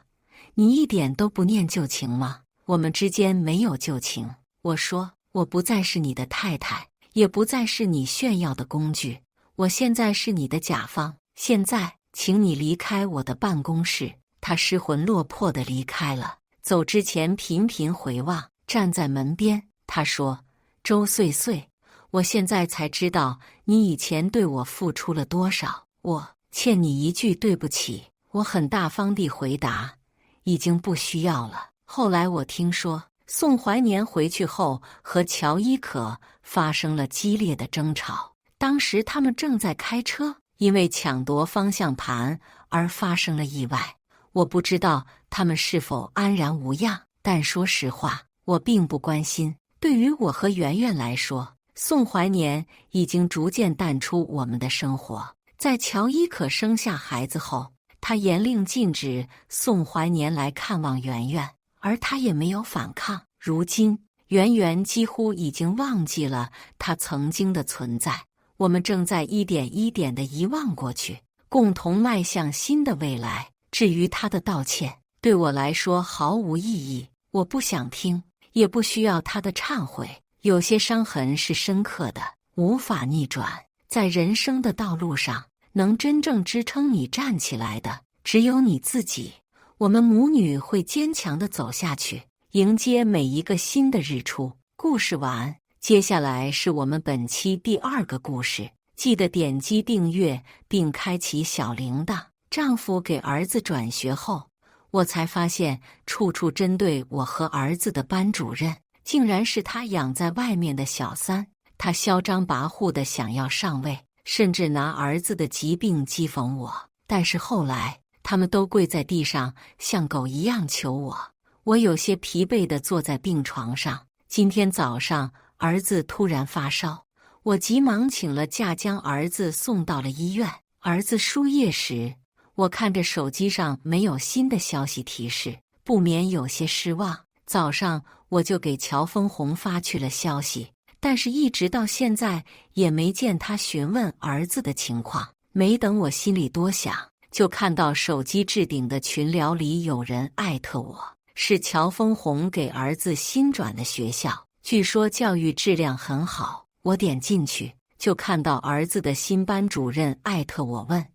你一点都不念旧情吗？我们之间没有旧情。我说，我不再是你的太太，也不再是你炫耀的工具，我现在是你的甲方。现在，请你离开我的办公室。他失魂落魄地离开了，走之前频频回望，站在门边。他说：“周岁岁，我现在才知道你以前对我付出了多少，我欠你一句对不起。”我很大方地回答：“已经不需要了。”后来我听说，宋怀年回去后和乔伊可发生了激烈的争吵。当时他们正在开车，因为抢夺方向盘而发生了意外。我不知道他们是否安然无恙，但说实话，我并不关心。对于我和圆圆来说，宋怀年已经逐渐淡出我们的生活。在乔伊可生下孩子后，他严令禁止宋怀年来看望圆圆，而他也没有反抗。如今，圆圆几乎已经忘记了他曾经的存在。我们正在一点一点地遗忘过去，共同迈向新的未来。至于他的道歉，对我来说毫无意义，我不想听，也不需要他的忏悔。有些伤痕是深刻的，无法逆转。在人生的道路上，能真正支撑你站起来的，只有你自己。我们母女会坚强地走下去，迎接每一个新的日出。故事完，接下来是我们本期第2个故事，记得点击订阅并开启小铃铛。丈夫给儿子转学后，我才发现处处针对我和儿子的班主任，竟然是他养在外面的小三。他嚣张跋扈地想要上位，甚至拿儿子的疾病讥讽我。但是后来，他们都跪在地上，像狗一样求我。我有些疲惫地坐在病床上。今天早上，儿子突然发烧，我急忙请了假，将儿子送到了医院。儿子输液时，我看着手机上没有新的消息提示，不免有些失望。早上我就给乔峰红发去了消息，但是一直到现在也没见他询问儿子的情况。没等我心里多想，就看到手机置顶的群聊里有人艾特我，是乔峰红给儿子新转的学校，据说教育质量很好。我点进去，就看到儿子的新班主任艾特我问：“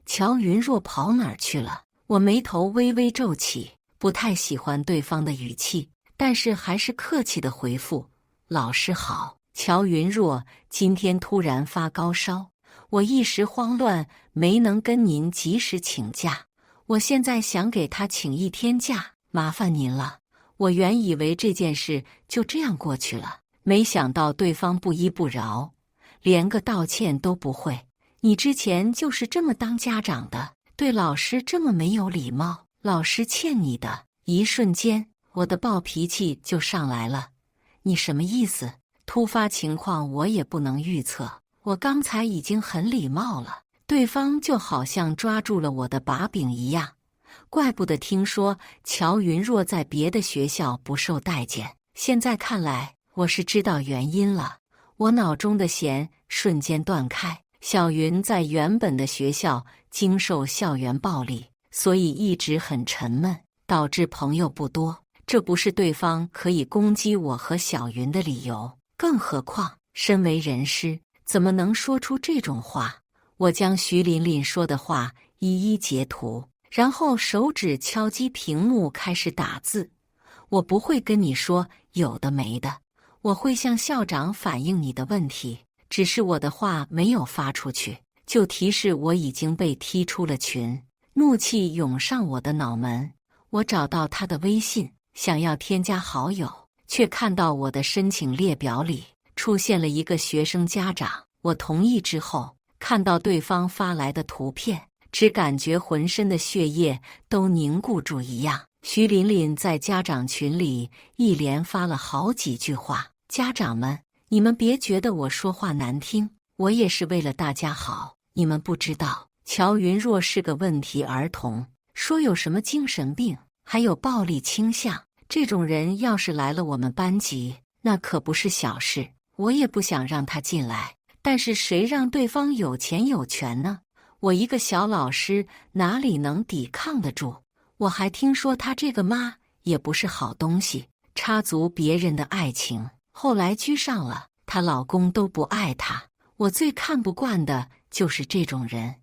乔云若跑哪儿去了？”我眉头微微皱起，不太喜欢对方的语气，但是还是客气地回复：“老师好，乔云若今天突然发高烧，我一时慌乱，没能跟您及时请假。我现在想给他请1天假，麻烦您了。”我原以为这件事就这样过去了，没想到对方不依不饶，连个道歉都不会。你之前就是这么当家长的，对老师这么没有礼貌，老师欠你的。一瞬间，我的暴脾气就上来了。你什么意思？突发情况我也不能预测，我刚才已经很礼貌了，对方就好像抓住了我的把柄一样。怪不得听说乔云若在别的学校不受待见，现在看来我是知道原因了。我脑中的弦瞬间断开。小云在原本的学校经受校园暴力，所以一直很沉闷，导致朋友不多。这不是对方可以攻击我和小云的理由，更何况身为人师，怎么能说出这种话？我将徐琳琳说的话一一截图，然后手指敲击屏幕开始打字。我不会跟你说有的没的，我会向校长反映你的问题。只是我的话没有发出去，就提示我已经被踢出了群。怒气涌上我的脑门，我找到他的微信，想要添加好友，却看到我的申请列表里出现了一个学生家长。我同意之后，看到对方发来的图片，只感觉浑身的血液都凝固住一样。徐琳琳在家长群里一连发了好几句话：“家长们，你们别觉得我说话难听，我也是为了大家好。你们不知道，乔云若是个问题儿童，说有什么精神病，还有暴力倾向。这种人要是来了我们班级，那可不是小事。我也不想让他进来，但是谁让对方有钱有权呢？我一个小老师哪里能抵抗得住？我还听说他这个妈也不是好东西，插足别人的爱情，后来居上了，她老公都不爱她。我最看不惯的就是这种人。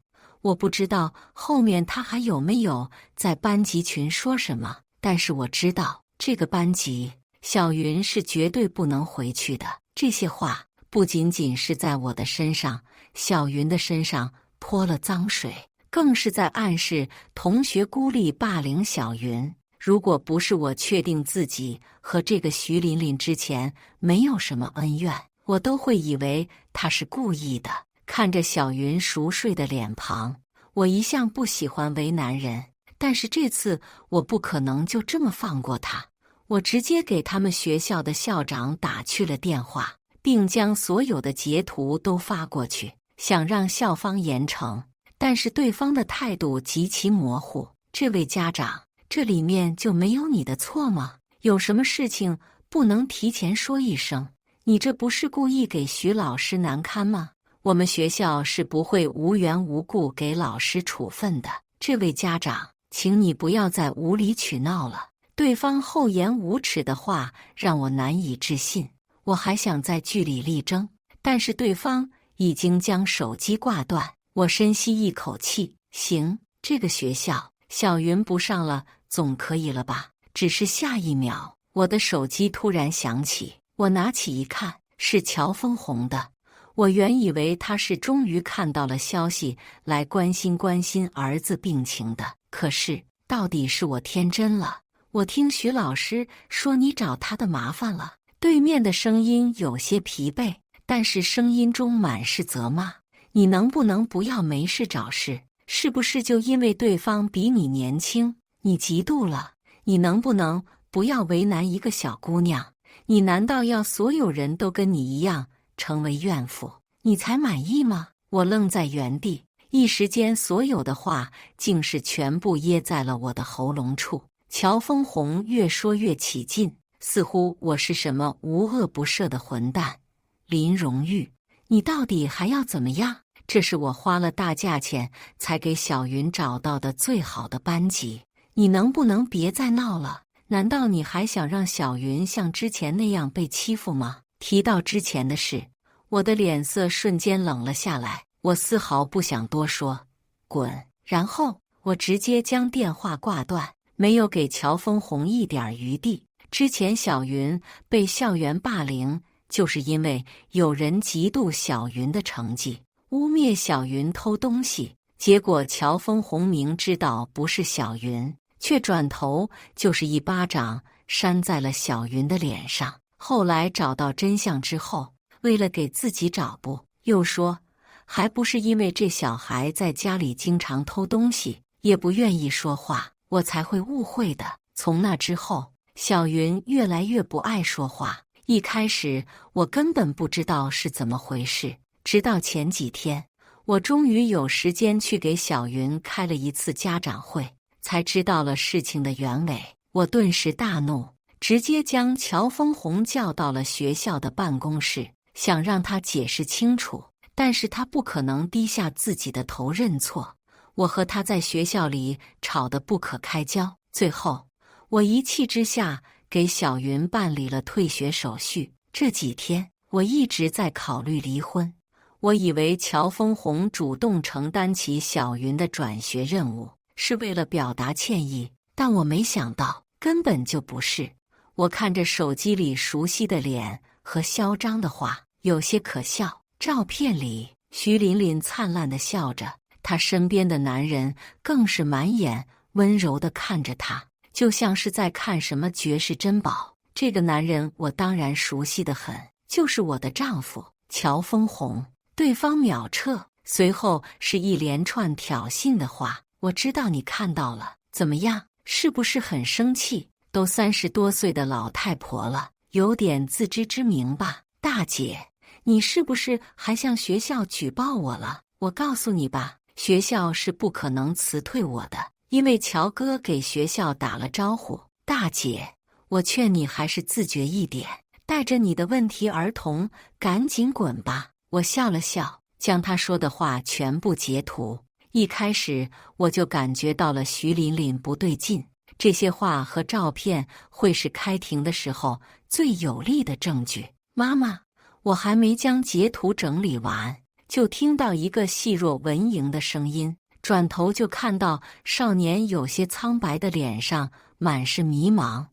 我不知道后面她还有没有在班级群说什么，但是我知道这个班级小云是绝对不能回去的。这些话不仅仅是在我的身上，小云的身上泼了脏水，更是在暗示同学孤立霸凌小云。如果不是我确定自己和这个徐琳琳之前没有什么恩怨，我都会以为他是故意的。看着小云熟睡的脸庞，我一向不喜欢为难人，但是这次我不可能就这么放过他。我直接给他们学校的校长打去了电话，并将所有的截图都发过去，想让校方严惩。但是对方的态度极其模糊。这位家长，这里面就没有你的错吗？有什么事情不能提前说一声？你这不是故意给徐老师难堪吗？我们学校是不会无缘无故给老师处分的。这位家长，请你不要再无理取闹了。对方厚颜无耻的话让我难以置信，我还想在据理力争，但是对方已经将手机挂断。我深吸一口气，行，这个学校小云不上了总可以了吧？只是下一秒，我的手机突然响起，我拿起一看，是乔峰红的。我原以为他是终于看到了消息来关心关心儿子病情的，可是到底是我天真了。我听徐老师说你找他的麻烦了。对面的声音有些疲惫，但是声音中满是责骂。你能不能不要没事找事？是不是就因为对方比你年轻，你嫉妒了？你能不能不要为难一个小姑娘？你难道要所有人都跟你一样成为怨妇，你才满意吗？我愣在原地，一时间所有的话竟是全部噎在了我的喉咙处。乔峰红越说越起劲，似乎我是什么无恶不赦的混蛋。林荣玉，你到底还要怎么样？这是我花了大价钱才给小云找到的最好的班级，你能不能别再闹了？难道你还想让小云像之前那样被欺负吗？提到之前的事，我的脸色瞬间冷了下来，我丝毫不想多说，滚！然后我直接将电话挂断，没有给乔峰红一点余地。之前小云被校园霸凌，就是因为有人嫉妒小云的成绩，污蔑小云偷东西，结果乔峰红明知道不是小云，却转头就是一巴掌扇在了小云的脸上。后来找到真相之后，为了给自己找补，又说还不是因为这小孩在家里经常偷东西，也不愿意说话，我才会误会的。从那之后，小云越来越不爱说话。一开始我根本不知道是怎么回事，直到前几天，我终于有时间去给小云开了一次家长会，才知道了事情的原委。我顿时大怒，直接将乔峰红叫到了学校的办公室，想让他解释清楚，但是他不可能低下自己的头认错。我和他在学校里吵得不可开交，最后我一气之下给小云办理了退学手续。这几天我一直在考虑离婚。我以为乔峰红主动承担起小云的转学任务是为了表达歉意，但我没想到根本就不是。我看着手机里熟悉的脸和嚣张的话，有些可笑。照片里徐琳琳灿烂地笑着，她身边的男人更是满眼温柔地看着她，就像是在看什么绝世珍宝。这个男人我当然熟悉得很，就是我的丈夫乔峰红。对方秒撤，随后是一连串挑衅的话。我知道你看到了，怎么样？是不是很生气？都30多岁的老太婆了，有点自知之明吧？大姐，你是不是还向学校举报我了？我告诉你吧，学校是不可能辞退我的，因为乔哥给学校打了招呼。大姐，我劝你还是自觉一点，带着你的问题儿童赶紧滚吧。我笑了笑，将他说的话全部截图。一开始我就感觉到了徐琳琳不对劲，这些话和照片会是开庭的时候最有力的证据。妈妈，我还没将截图整理完，就听到一个细若蚊蝇的声音，转头就看到少年有些苍白的脸上满是迷茫。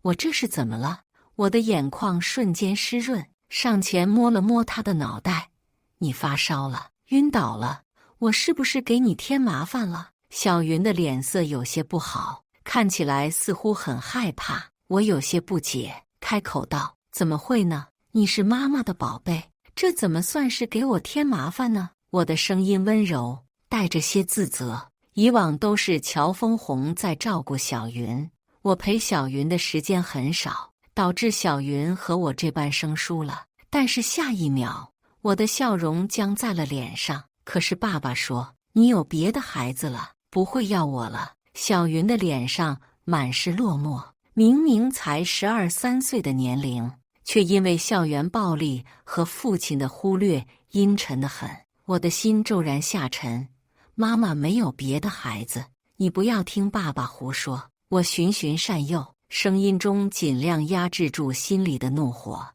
我这是怎么了？我的眼眶瞬间湿润，上前摸了摸他的脑袋。你发烧了，晕倒了，我是不是给你添麻烦了？小云的脸色有些不好，看起来似乎很害怕。我有些不解，开口道：怎么会呢？你是妈妈的宝贝，这怎么算是给我添麻烦呢？我的声音温柔，带着些自责。以往都是乔峰红在照顾小云，我陪小云的时间很少，导致小云和我这般生疏了。但是下一秒，我的笑容僵在了脸上。可是爸爸说，你有别的孩子了，不会要我了。小云的脸上满是落寞，明明才12、13岁的年龄，却因为校园暴力和父亲的忽略阴沉得很。我的心骤然下沉。妈妈没有别的孩子，你不要听爸爸胡说。我循循善诱，声音中尽量压制住心里的怒火。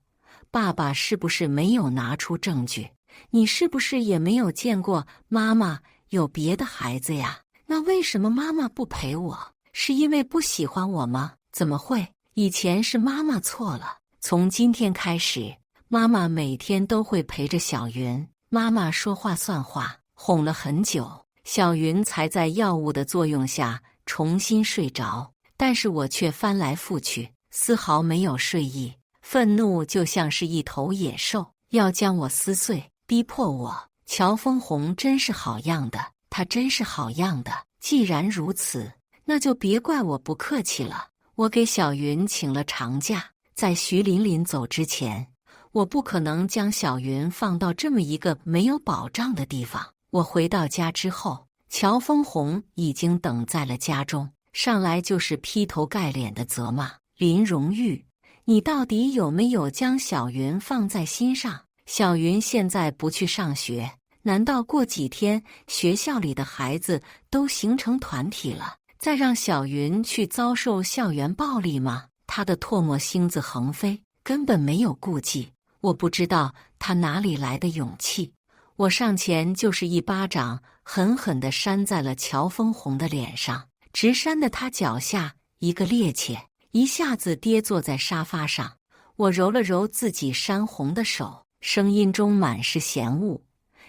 爸爸是不是没有拿出证据？你是不是也没有见过妈妈有别的孩子呀？那为什么妈妈不陪我？是因为不喜欢我吗？怎么会？以前是妈妈错了。从今天开始，妈妈每天都会陪着小云。妈妈说话算话，哄了很久，小云才在药物的作用下重新睡着。但是我却翻来覆去，丝毫没有睡意。愤怒就像是一头野兽，要将我撕碎，逼迫我。乔峰红真是好样的，他真是好样的。既然如此，那就别怪我不客气了。我给小云请了长假，在徐琳琳走之前，我不可能将小云放到这么一个没有保障的地方。我回到家之后，乔峰红已经等在了家中，上来就是劈头盖脸的责骂：林荣玉，你到底有没有将小云放在心上？小云现在不去上学，难道过几天学校里的孩子都形成团体了，再让小云去遭受校园暴力吗？他的唾沫星子横飞，根本没有顾忌。我不知道他哪里来的勇气。我上前就是一巴掌，狠狠地扇在了乔峰红的脸上，直扇得他脚下一个趔趄，一下子跌坐在沙发上。我揉了揉自己扇红的手，声音中满是嫌恶：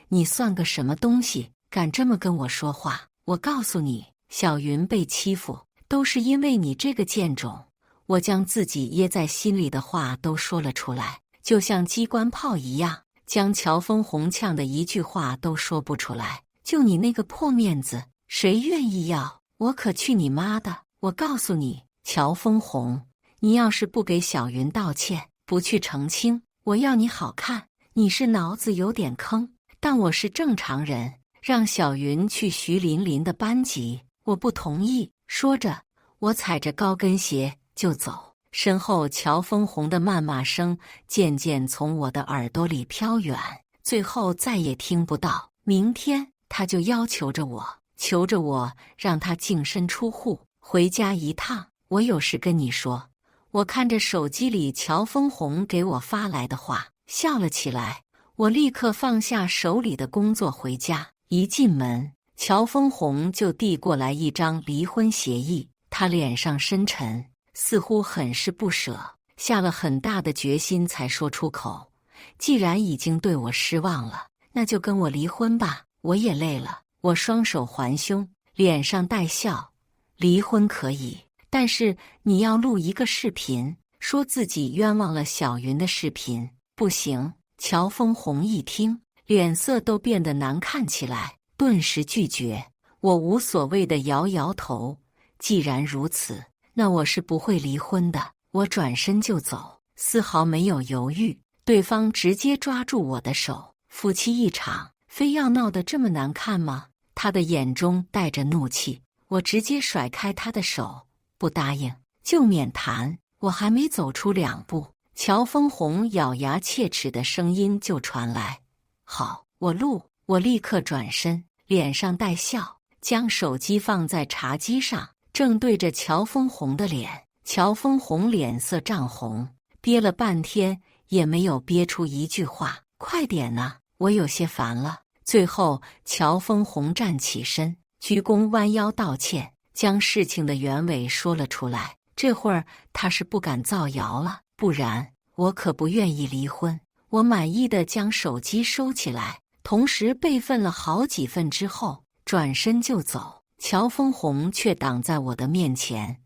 你算个什么东西，敢这么跟我说话？我告诉你，小云被欺负都是因为你这个贱种。我将自己噎在心里的话都说了出来，就像机关炮一样，将乔峰红呛得一句话都说不出来。就你那个破面子，谁愿意要？我可去你妈的！我告诉你，乔峰红，你要是不给小云道歉，不去澄清，我要你好看。你是脑子有点坑，但我是正常人。让小云去徐琳琳的班级，我不同意。说着，我踩着高跟鞋就走，身后乔峰红的谩骂声渐渐从我的耳朵里飘远，最后再也听不到。明天他就要求着我，求着我让他净身出户，回家一趟。我有事跟你说。我看着手机里乔峰红给我发来的话，笑了起来。我立刻放下手里的工作回家。一进门，乔峰红就递过来一张离婚协议，他脸上深沉，似乎很是不舍，下了很大的决心才说出口：既然已经对我失望了，那就跟我离婚吧，我也累了。我双手环胸，脸上带笑：离婚可以，但是你要录一个视频，说自己冤枉了小云的视频。不行。乔峰红一听，脸色都变得难看起来，顿时拒绝。我无所谓的摇摇头，既然如此，那我是不会离婚的。我转身就走，丝毫没有犹豫。对方直接抓住我的手，夫妻一场，非要闹得这么难看吗？他的眼中带着怒气。我直接甩开他的手，不答应就免谈。我还没走出2步，乔峰红咬牙切齿的声音就传来：好，我录。我立刻转身，脸上带笑，将手机放在茶几上，正对着乔峰红的脸。乔峰红脸色涨红，憋了半天也没有憋出一句话。快点呐，我有些烦了。最后，乔峰红站起身，鞠躬弯腰道歉，将事情的原委说了出来。这会儿他是不敢造谣了，不然我可不愿意离婚。我满意的将手机收起来，同时备份了好几份之后，转身就走。乔峰红却挡在我的面前，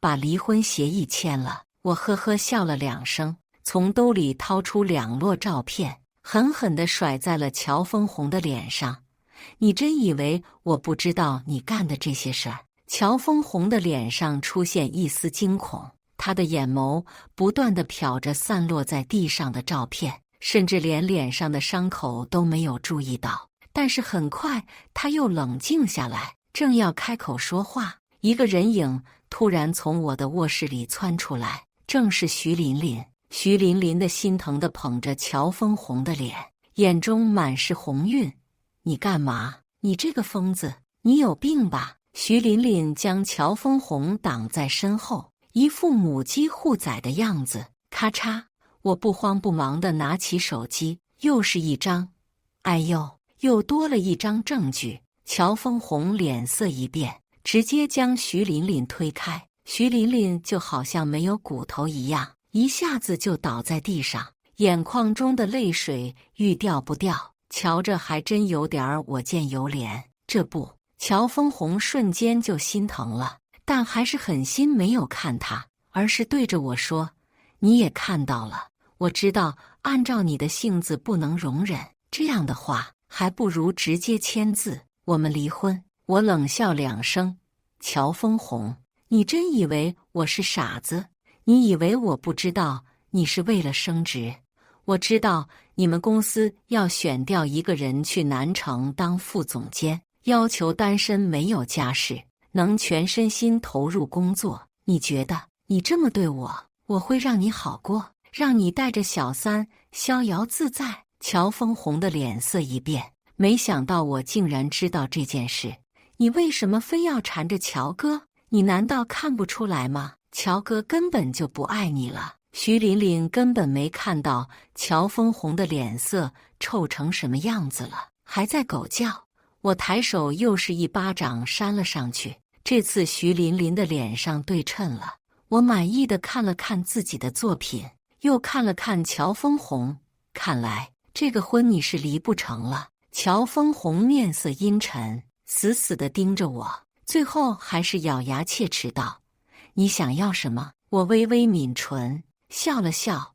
把离婚协议签了。我呵呵笑了2声，从兜里掏出2摞照片，狠狠地甩在了乔峰红的脸上。你真以为我不知道你干的这些事儿？乔峰红的脸上出现一丝惊恐，他的眼眸不断地瞟着散落在地上的照片，甚至连脸上的伤口都没有注意到。但是很快他又冷静下来，正要开口说话，一个人影突然从我的卧室里窜出来，正是徐琳琳。徐琳琳的心疼地捧着乔峰红的脸，眼中满是红晕。你干嘛？你这个疯子，你有病吧？徐琳琳将乔峰红挡在身后，一副母鸡护崽的样子。咔嚓，我不慌不忙地拿起手机，又是一张。哎呦，又多了一张证据。乔峰红脸色一变，直接将徐琳琳推开。徐琳琳就好像没有骨头一样，一下子就倒在地上，眼眶中的泪水欲掉不掉，瞧着还真有点我见犹怜。这不，乔峰红瞬间就心疼了，但还是狠心没有看他，而是对着我说：“你也看到了，我知道按照你的性子不能容忍，这样的话，还不如直接签字，我们离婚。”我冷笑2声：“乔峰红，你真以为我是傻子？你以为我不知道你是为了升职？我知道你们公司要选调一个人去南城当副总监，要求单身没有家室，能全身心投入工作。你觉得你这么对我，我会让你好过，让你带着小三逍遥自在？”乔峰红的脸色一变，没想到我竟然知道这件事。你为什么非要缠着乔哥？你难道看不出来吗？乔哥根本就不爱你了。徐琳琳根本没看到乔峰红的脸色臭成什么样子了，还在狗叫。我抬手又是一巴掌扇了上去，这次徐琳琳的脸上对称了。我满意的看了看自己的作品，又看了看乔峰红，看来这个婚你是离不成了。乔峰红面色阴沉，死死地盯着我，最后还是咬牙切齿道：“你想要什么？”我微微抿唇，笑了笑：“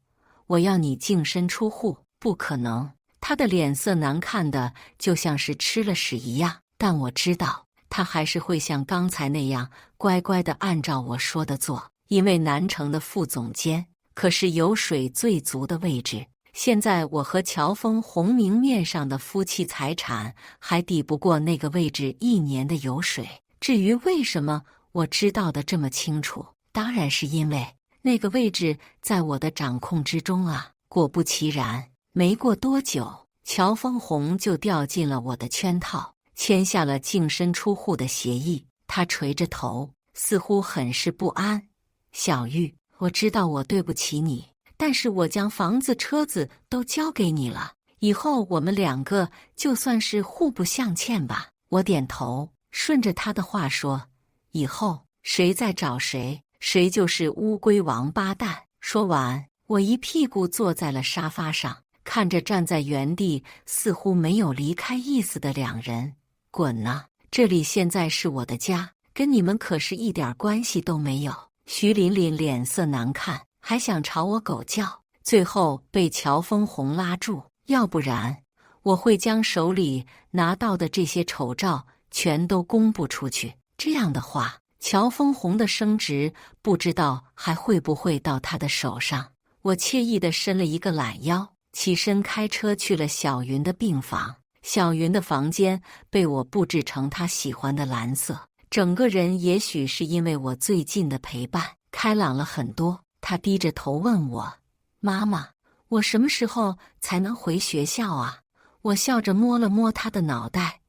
我要你净身出户。”不可能。他的脸色难看的就像是吃了屎一样，但我知道他还是会像刚才那样乖乖地按照我说的做，因为南城的副总监可是油水最足的位置。现在我和乔峰红明面上的夫妻财产还抵不过那个位置1年的油水。至于为什么我知道的这么清楚，当然是因为那个位置在我的掌控之中啊。果不其然，没过多久，乔峰红就掉进了我的圈套，签下了净身出户的协议。他垂着头，似乎很是不安。小玉，我知道我对不起你，但是我将房子车子都交给你了，以后我们2个就算是互不相欠吧。我点头，顺着他的话说：“以后谁再找谁，谁就是乌龟王八蛋。”说完，我一屁股坐在了沙发上，看着站在原地似乎没有离开意思的2人。滚呐！这里现在是我的家，跟你们可是一点关系都没有。徐琳琳脸色难看，还想朝我狗叫，最后被乔峰红拉住，要不然我会将手里拿到的这些丑照全都公布出去。这样的话，乔峰红的升职不知道还会不会到他的手上。我惬意地伸了一个懒腰，起身开车去了小云的病房。小云的房间被我布置成她喜欢的蓝色，整个人也许是因为我最近的陪伴，开朗了很多。她低着头问我：“妈妈，我什么时候才能回学校啊？”我笑着摸了摸她的脑袋：“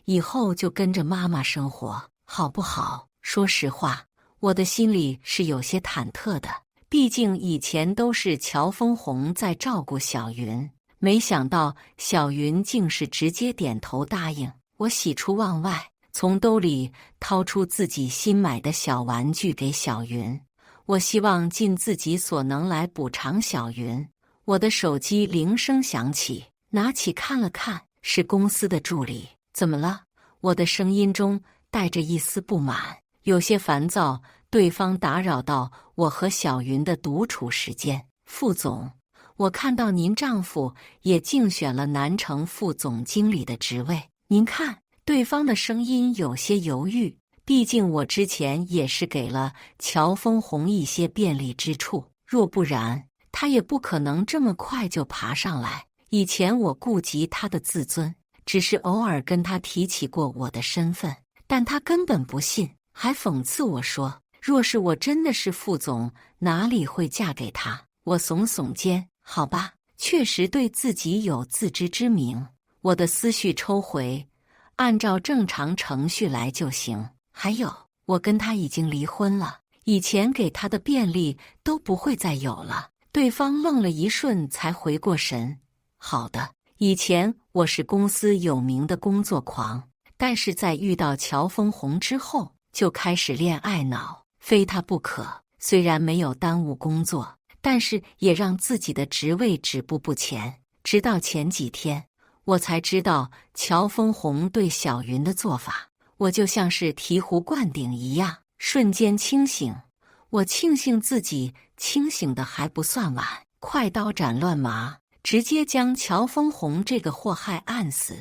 以后就跟着妈妈生活，好不好？”说实话，我的心里是有些忐忑的，毕竟以前都是乔峰红在照顾小云，没想到小云竟是直接点头答应。我喜出望外，从兜里掏出自己新买的小玩具给小云，我希望尽自己所能来补偿小云。我的手机铃声响起，拿起看了看，是公司的助理。怎么了？我的声音中带着一丝不满，有些烦躁。对方打扰到我和小云的独处时间。副总，我看到您丈夫也竞选了南城副总经理的职位，您看。对方的声音有些犹豫，毕竟我之前也是给了乔峰红一些便利之处，若不然他也不可能这么快就爬上来。以前我顾及他的自尊，只是偶尔跟他提起过我的身份，但他根本不信，还讽刺我说，若是我真的是副总，哪里会嫁给他。我耸耸肩，好吧，确实对自己有自知之明。我的思绪抽回，按照正常程序来就行。还有，我跟他已经离婚了，以前给他的便利都不会再有了。对方愣了一瞬才回过神。好的，以前我是公司有名的工作狂，但是在遇到乔峰红之后，就开始恋爱脑，非他不可。虽然没有耽误工作，但是也让自己的职位止步不前。直到前几天，我才知道乔峰红对小云的做法，我就像是醍醐灌顶一样，瞬间清醒。我庆幸自己清醒的还不算晚，快刀斩乱麻，直接将乔峰红这个祸害按死。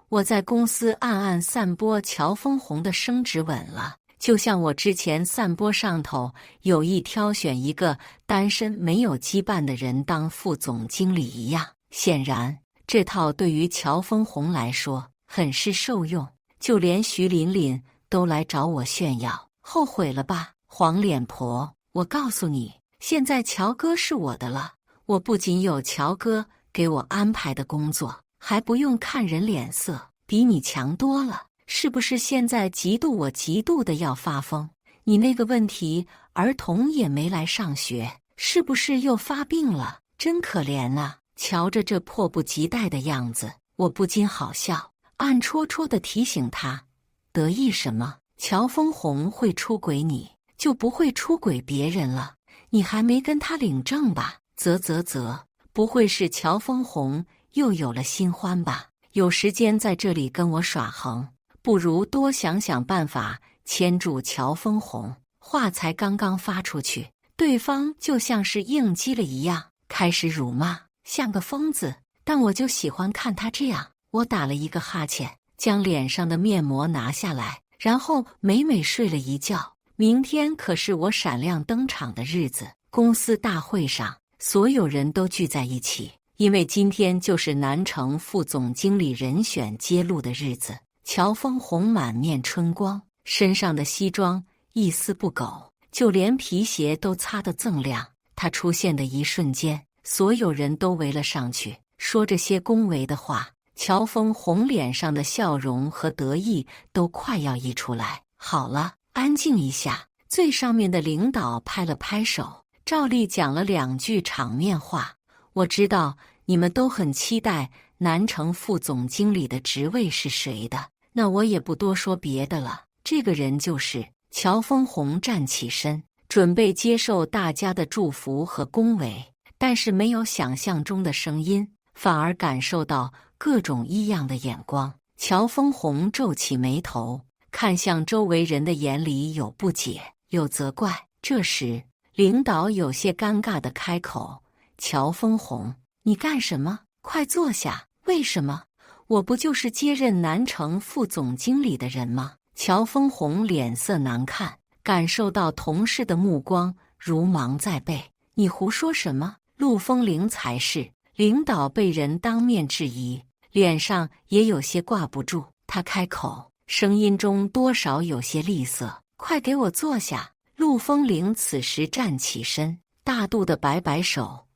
我在公司暗暗散播乔峰红的升职稳了，就像我之前散播上头有意挑选一个单身没有羁绊的人当副总经理一样。显然这套对于乔峰红来说很是受用，就连徐琳琳都来找我炫耀。后悔了吧，黄脸婆？我告诉你，现在乔哥是我的了，我不仅有乔哥给我安排的工作，还不用看人脸色，比你强多了。是不是现在嫉妒我嫉妒的要发疯？你那个问题儿童也没来上学，是不是又发病了？真可怜啊！瞧着这迫不及待的样子，我不禁好笑，暗戳戳地提醒他：得意什么？乔峰红会出轨你，就不会出轨别人了。你还没跟他领证吧？啧，不会是乔峰红又有了新欢吧？有时间在这里跟我耍横，不如多想想办法牵住乔峰红。话才刚刚发出去，对方就像是应激了一样，开始辱骂，像个疯子。但我就喜欢看他这样。我打了一个哈欠，将脸上的面膜拿下来，然后美美睡了一觉。明天可是我闪亮登场的日子，公司大会上所有人都聚在一起，因为今天就是南城副总经理人选揭露的日子。乔峰红满面春光，身上的西装一丝不苟，就连皮鞋都擦得锃亮。他出现的一瞬间，所有人都围了上去，说这些恭维的话。乔峰红脸上的笑容和得意都快要溢出来。好了，安静一下。最上面的领导拍了拍手，照例讲了2句场面话。我知道你们都很期待南城副总经理的职位是谁的，那我也不多说别的了。这个人就是乔峰红。站起身，准备接受大家的祝福和恭维，但是没有想象中的声音，反而感受到各种异样的眼光。乔峰红皱起眉头，看向周围人的眼里有不解，有责怪。这时，领导有些尴尬地开口：乔峰红，你干什么？快坐下。为什么？我不就是接任南城副总经理的人吗？乔峰红脸色难看，感受到同事的目光，如芒在背。你胡说什么？陆风铃才是。领导被人当面质疑，脸上也有些挂不住。他开口，声音中多少有些厉色：快给我坐下。陆风铃此时站起身，大度地摆摆手。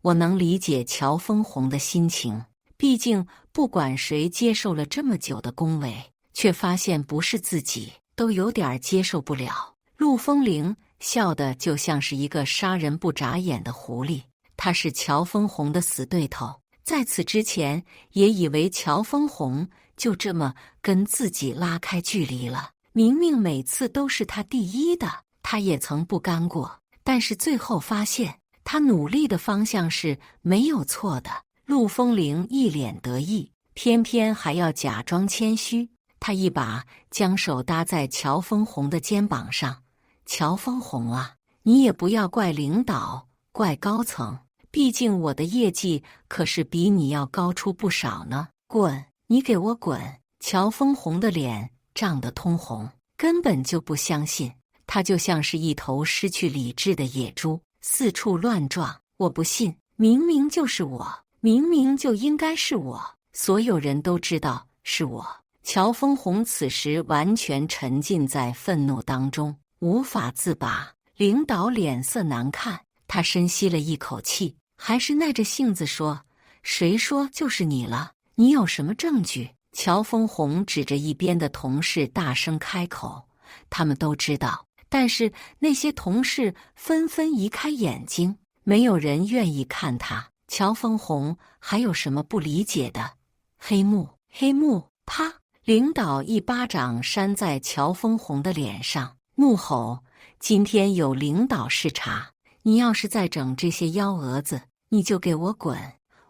我能理解乔峰红的心情，毕竟不管谁接受了这么久的恭维，却发现不是自己，都有点接受不了。陆风铃笑得就像是一个杀人不眨眼的狐狸，他是乔峰红的死对头，在此之前也以为乔峰红就这么跟自己拉开距离了。明明每次都是他第一的，他也曾不甘过，但是最后发现他努力的方向是没有错的。陆风铃一脸得意，偏偏还要假装谦虚。他一把将手搭在乔峰红的肩膀上，乔峰红啊，你也不要怪领导，怪高层，毕竟我的业绩可是比你要高出不少呢。滚，你给我滚！乔峰红的脸涨得通红，根本就不相信，他就像是一头失去理智的野猪，四处乱撞。我不信，明明就是我，明明就应该是我，所有人都知道是我。乔峰红此时完全沉浸在愤怒当中，无法自拔。领导脸色难看，他深吸了一口气，还是耐着性子说：“谁说就是你了？你有什么证据？”乔峰红指着一边的同事大声开口，他们都知道，但是那些同事纷纷移开眼睛，没有人愿意看他。乔峰红还有什么不理解的？黑幕，黑幕！啪！领导一巴掌扇在乔峰红的脸上，怒吼：“今天有领导视察，你要是再整这些幺蛾子，你就给我滚！”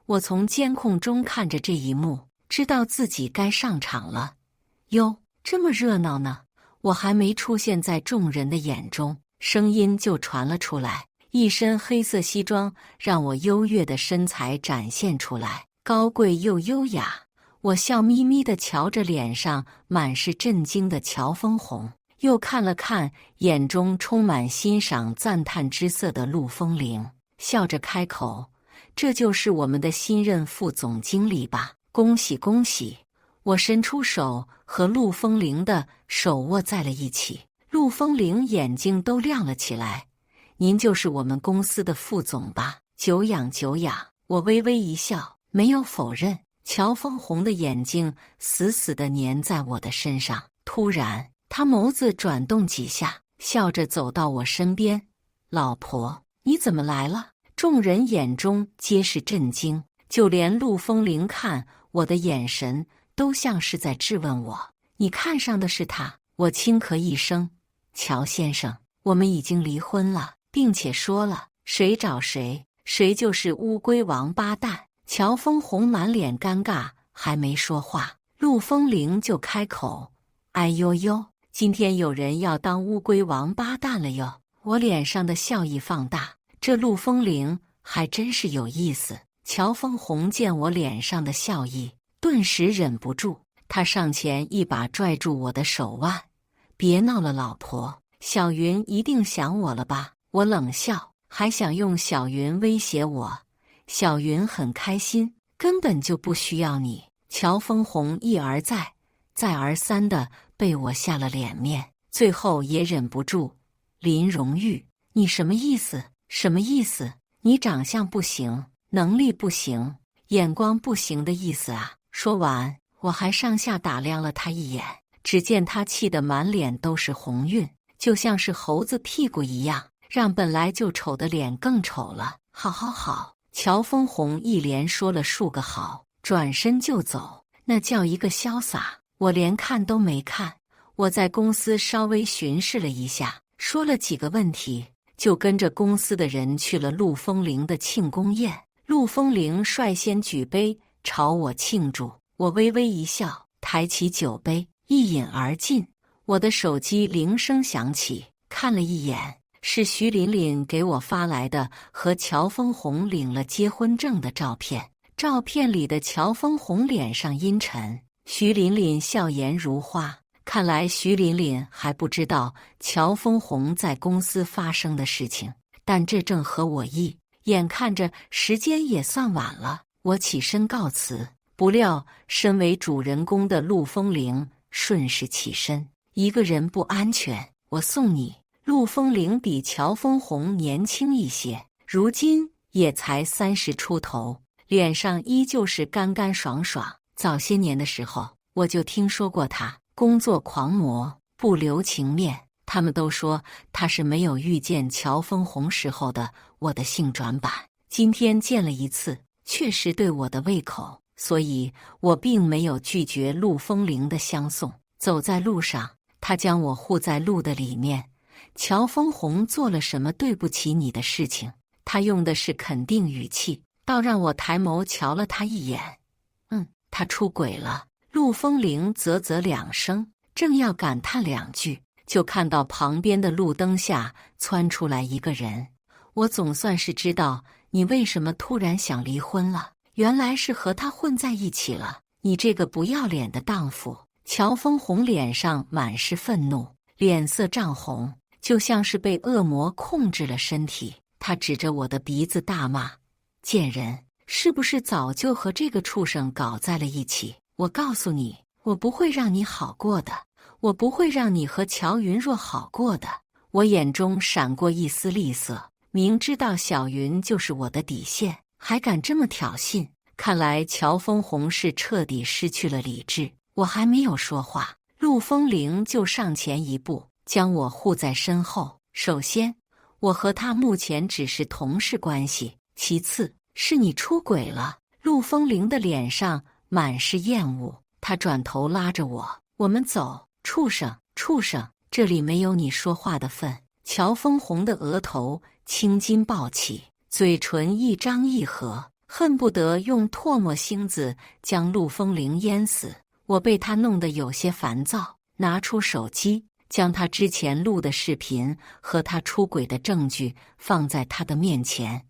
我从监控中看着这一幕，知道自己该上场了。哟，这么热闹呢！我还没出现在众人的眼中，声音就传了出来。一身黑色西装让我优越的身材展现出来，高贵又优雅。我笑眯眯地瞧着脸上满是震惊的乔峰红，又看了看眼中充满欣赏赞叹之色的陆风铃，笑着开口：“这就是我们的新任副总经理吧？恭喜恭喜！”我伸出手和陆风铃的手握在了一起，陆风铃眼睛都亮了起来：“您就是我们公司的副总吧？久仰久仰。”我微微一笑，没有否认。乔峰红的眼睛死死地粘在我的身上，突然他眸子转动几下，笑着走到我身边：“老婆，你怎么来了？”众人眼中皆是震惊，就连陆风铃看我的眼神都像是在质问我：“你看上的是他？”我轻咳一声：“乔先生，我们已经离婚了，并且说了，谁找谁，谁就是乌龟王八蛋。”乔峰红满脸尴尬，还没说话，陆风铃就开口：“哎呦呦，今天有人要当乌龟王八蛋了哟！”我脸上的笑意放大，这陆风铃还真是有意思。乔峰红见我脸上的笑意，顿时忍不住，他上前一把拽住我的手腕：“别闹了，老婆，小云一定想我了吧？”我冷笑，还想用小云威胁我。小云很开心，根本就不需要你。乔峰红一而再，再而三的被我下了脸面，最后也忍不住：“林荣玉，你什么意思？什么意思？你长相不行，能力不行，眼光不行的意思啊！”说完，我还上下打量了他一眼，只见他气得满脸都是红晕，就像是猴子屁股一样，让本来就丑的脸更丑了。好好好！乔峰红一连说了数个好，转身就走，那叫一个潇洒。我连看都没看，我在公司稍微巡视了一下，说了几个问题，就跟着公司的人去了陆风铃的庆功宴。陆风铃率先举杯朝我庆祝，我微微一笑，抬起酒杯一饮而尽。我的手机铃声响起，看了一眼，是徐琳琳给我发来的和乔峰红领了结婚证的照片。照片里的乔峰红脸上阴沉，徐琳琳笑颜如花。看来徐琳琳还不知道乔峰红在公司发生的事情，但这正合我意。眼看着时间也算晚了，我起身告辞。不料身为主人公的陆风铃顺势起身：“一个人不安全，我送你。”陆风铃比乔峰红年轻一些，如今也才30出头，脸上依旧是干干爽爽。早些年的时候，我就听说过他，工作狂魔，不留情面。他们都说他是没有遇见乔峰红时候的我的性转版，今天见了一次，确实对我的胃口，所以我并没有拒绝陆风铃的相送。走在路上，他将我护在路的里面。乔峰红做了什么对不起你的事情？他用的是肯定语气，倒让我抬眸瞧了他一眼。他出轨了。陆风铃啧啧两声，正要感叹两句，就看到旁边的路灯下窜出来一个人。我总算是知道你为什么突然想离婚了，原来是和他混在一起了。你这个不要脸的荡妇！乔峰红脸上满是愤怒，脸色涨红，就像是被恶魔控制了身体。他指着我的鼻子大骂：贱人，是不是早就和这个畜生搞在了一起？我告诉你，我不会让你好过的，我不会让你和乔云若好过的。我眼中闪过一丝厉色，明知道小云就是我的底线，还敢这么挑衅。看来乔峰红是彻底失去了理智。我还没有说话，陆风铃就上前一步，将我护在身后。首先，我和他目前只是同事关系，其次是你出轨了。陆风铃的脸上满是厌恶，他转头拉着我：我们走。畜生，畜生，这里没有你说话的份。乔峰红的额头青筋暴起，嘴唇一张一合，恨不得用唾沫星子将陆风铃淹死。我被他弄得有些烦躁，拿出手机，将他之前录的视频和他出轨的证据放在他的面前。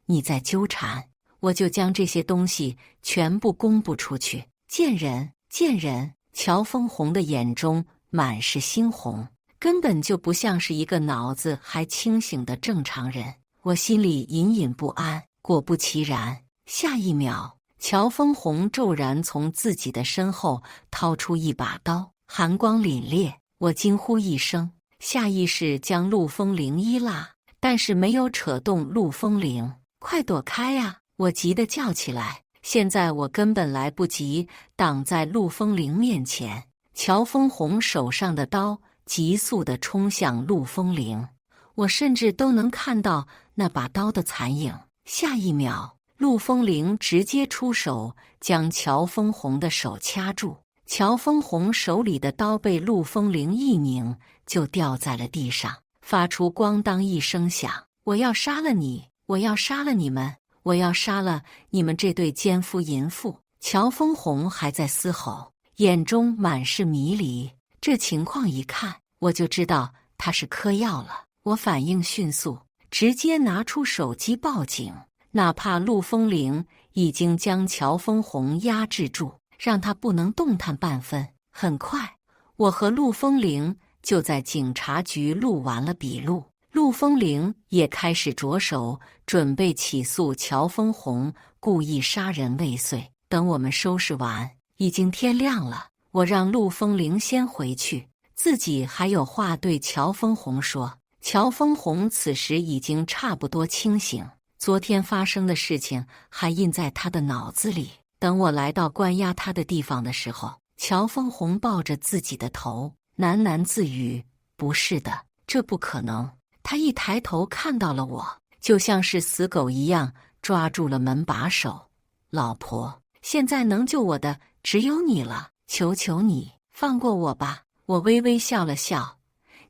你再纠缠，我就将这些东西全部公布出去。贱人，贱人！乔峰红的眼中满是猩红，根本就不像是一个脑子还清醒的正常人。我心里隐隐不安。果不其然，下一秒，乔峰红骤然从自己的身后掏出一把刀，寒光凛冽。我惊呼一声，下意识将陆风铃一拉，但是没有扯动陆风铃。快躲开呀！我急得叫起来。现在我根本来不及挡在陆风铃面前，乔峰红手上的刀急速地冲向陆风铃，我甚至都能看到那把刀的残影。下一秒，陆风铃直接出手将乔峰红的手掐住，乔峰红手里的刀被陆风铃一拧，就掉在了地上，发出咣当一声响。我要杀了你！我要杀了你们！我要杀了你们这对奸夫淫妇！乔峰红还在嘶吼，眼中满是迷离。这情况一看，我就知道他是嗑药了。我反应迅速，直接拿出手机报警。哪怕陆风铃已经将乔峰红压制住，让他不能动弹半分。很快，我和陆风铃就在警察局录完了笔录。陆风铃也开始着手准备起诉乔峰红故意杀人未遂。等我们收拾完，已经天亮了。我让陆风铃先回去，自己还有话对乔峰红说。乔峰红此时已经差不多清醒，昨天发生的事情还印在他的脑子里。等我来到关押他的地方的时候，乔峰红抱着自己的头，喃喃自语：不是的，这不可能。他一抬头看到了我，就像是死狗一样抓住了门把手。老婆，现在能救我的只有你了，求求你放过我吧。我微微笑了笑，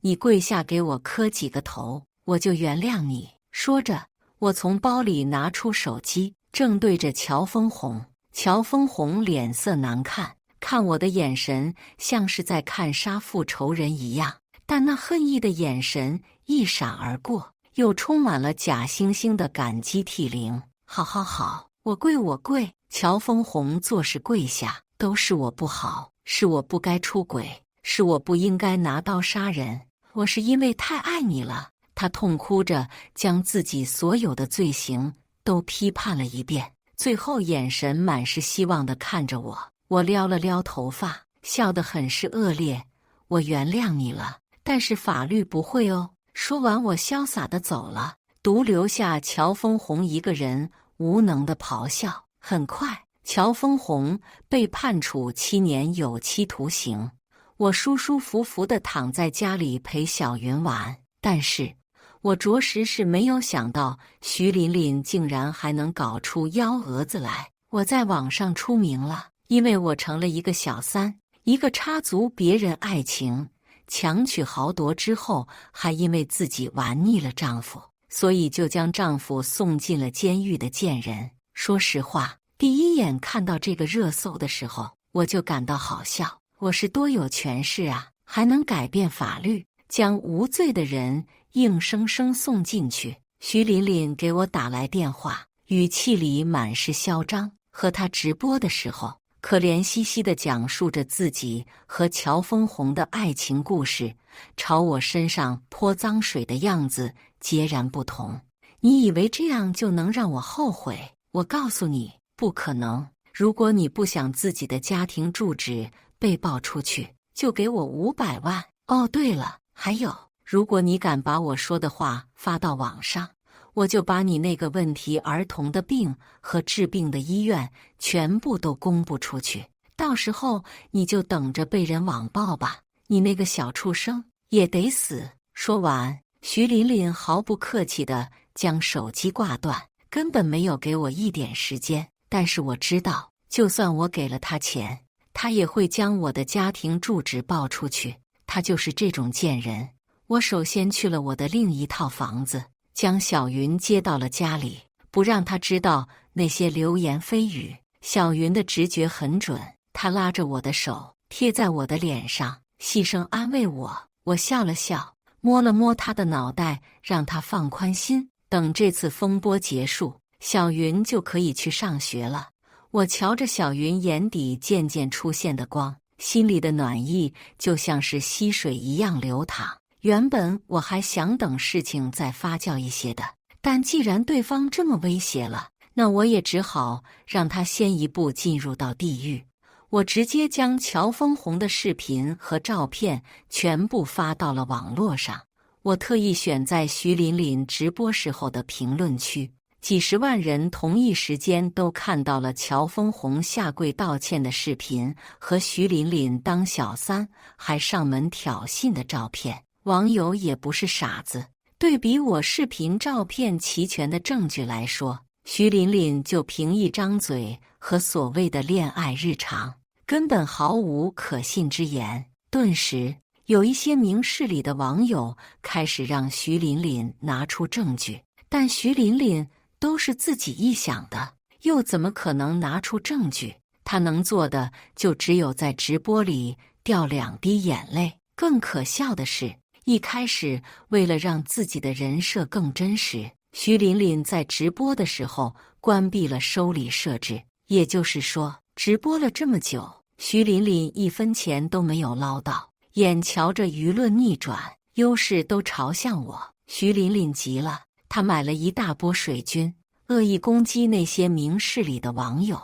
你跪下给我磕几个头，我就原谅你。说着，我从包里拿出手机，正对着乔峰红。乔峰红脸色难看，看我的眼神像是在看杀父仇人一样，但那恨意的眼神一闪而过，又充满了假惺惺的感激涕零。好好好，我跪我跪！乔峰红作势跪下，都是我不好，是我不该出轨，是我不应该拿刀杀人，我是因为太爱你了。他痛哭着将自己所有的罪行都批判了一遍，最后眼神满是希望地看着我。我撩了撩头发，笑得很是恶劣。我原谅你了，但是法律不会哦。说完，我潇洒地走了，独留下乔峰红一个人无能地咆哮。很快，乔峰红被判处7年有期徒刑。我舒舒服服地躺在家里陪小云玩。但是我着实是没有想到，徐琳琳竟然还能搞出幺蛾子来。我在网上出名了，因为我成了一个小三，一个插足别人爱情、强取豪夺之后，还因为自己玩腻了丈夫，所以就将丈夫送进了监狱的贱人。说实话，第一眼看到这个热搜的时候，我就感到好笑。我是多有权势啊，还能改变法律，将无罪的人硬生生送进去。徐琳琳给我打来电话，语气里满是嚣张。和她直播的时候，可怜兮兮地讲述着自己和乔峰红的爱情故事，朝我身上泼脏水的样子截然不同。你以为这样就能让我后悔？我告诉你，不可能。如果你不想自己的家庭住址被爆出去，就给我500万。哦，对了，还有，如果你敢把我说的话发到网上，我就把你那个问题儿童的病和治病的医院全部都公布出去，到时候你就等着被人网暴吧，你那个小畜生也得死。说完，徐琳琳毫不客气地将手机挂断，根本没有给我一点时间。但是我知道，就算我给了他钱，他也会将我的家庭住址报出去，他就是这种贱人。我首先去了我的另一套房子，将小云接到了家里，不让她知道那些流言蜚语。小云的直觉很准，她拉着我的手贴在我的脸上，细声安慰我。我笑了笑，摸了摸她的脑袋，让她放宽心，等这次风波结束，小云就可以去上学了。我瞧着小云眼底渐渐出现的光，心里的暖意就像是溪水一样流淌。原本我还想等事情再发酵一些的，但既然对方这么威胁了，那我也只好让他先一步进入到地狱。我直接将乔峰红的视频和照片全部发到了网络上。我特意选在徐琳琳直播时候的评论区，几十万人同一时间都看到了乔峰红下跪道歉的视频和徐琳琳当小三还上门挑衅的照片。网友也不是傻子，对比我视频照片齐全的证据来说，徐琳琳就凭一张嘴和所谓的恋爱日常，根本毫无可信之言。顿时，有一些明事理的网友开始让徐琳琳拿出证据，但徐琳琳都是自己臆想的，又怎么可能拿出证据？她能做的就只有在直播里掉2滴眼泪。更可笑的是，一开始为了让自己的人设更真实，徐琳琳在直播的时候关闭了收礼设置，也就是说，直播了这么久，徐琳琳1分钱都没有捞到。眼瞧着舆论逆转，优势都朝向我，徐琳琳急了，她买了一大波水军，恶意攻击那些明事理的网友。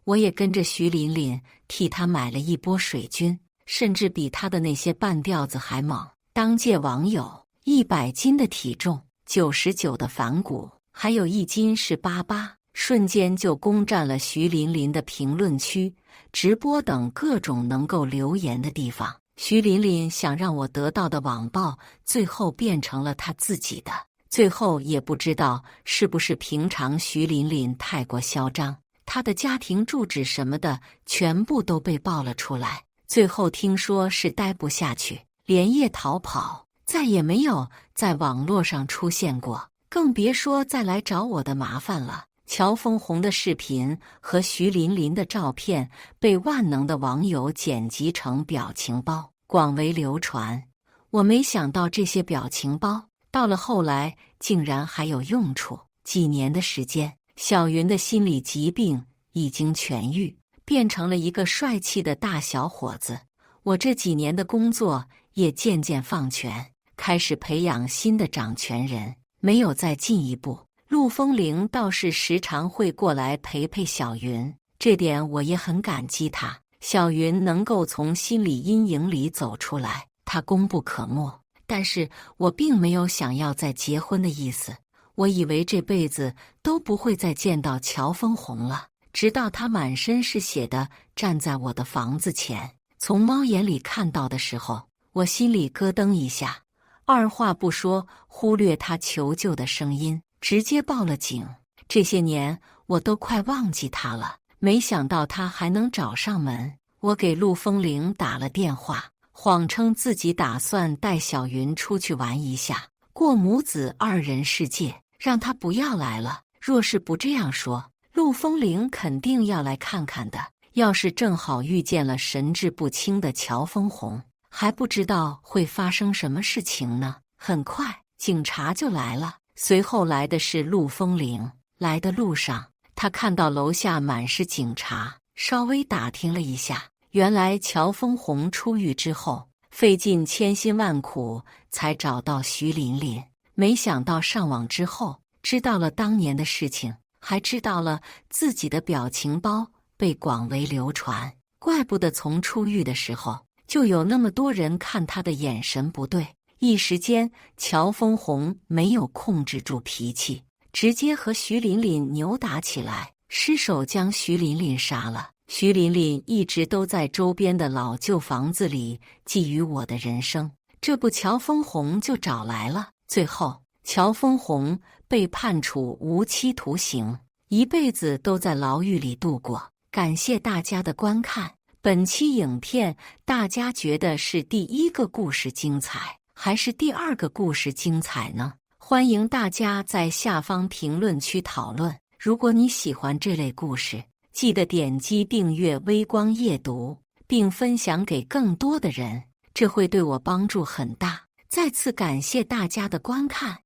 我也跟着徐琳琳替她买了一波水军，甚至比她的那些半吊子还猛。当届网友100斤的体重，99的反骨，还有1斤是88，瞬间就攻占了徐琳琳的评论区、直播等各种能够留言的地方。徐琳琳想让我得到的网暴，最后变成了她自己的。最后也不知道是不是平常徐琳琳太过嚣张，她的家庭住址什么的全部都被爆了出来。最后听说是待不下去，连夜逃跑，再也没有在网络上出现过，更别说再来找我的麻烦了。乔峰红的视频和徐琳琳的照片被万能的网友剪辑成表情包，广为流传。我没想到这些表情包到了后来竟然还有用处。几年的时间，小云的心理疾病已经痊愈，变成了一个帅气的大小伙子。我这几年的工作也渐渐放权，开始培养新的掌权人，没有再进一步。陆风铃倒是时常会过来陪陪小云，这点我也很感激他。小云能够从心理阴影里走出来，她功不可没。但是我并没有想要再结婚的意思，我以为这辈子都不会再见到乔峰红了，直到他满身是血的站在我的房子前，从猫眼里看到的时候，我心里咯噔一下，二话不说，忽略他求救的声音，直接报了警。这些年我都快忘记他了，没想到他还能找上门。我给陆风铃打了电话，谎称自己打算带小云出去玩一下，过母子二人世界，让他不要来了。若是不这样说，陆风铃肯定要来看看的。要是正好遇见了神志不清的乔峰红，还不知道会发生什么事情呢。很快，警察就来了，随后来的是陆风铃。来的路上，他看到楼下满是警察，稍微打听了一下，原来乔峰红出狱之后，费尽千辛万苦才找到徐琳琳，没想到上网之后知道了当年的事情，还知道了自己的表情包被广为流传，怪不得从出狱的时候就有那么多人看他的眼神不对。一时间，乔峰红没有控制住脾气，直接和徐琳琳扭打起来，失手将徐琳琳杀了。徐琳琳一直都在周边的老旧房子里觊觎我的人生，这不乔峰红就找来了。最后，乔峰红被判处无期徒刑，一辈子都在牢狱里度过。感谢大家的观看，本期影片大家觉得是第一个故事精彩，还是第二个故事精彩呢？欢迎大家在下方评论区讨论。如果你喜欢这类故事，记得点击订阅微光夜读，并分享给更多的人，这会对我帮助很大。再次感谢大家的观看。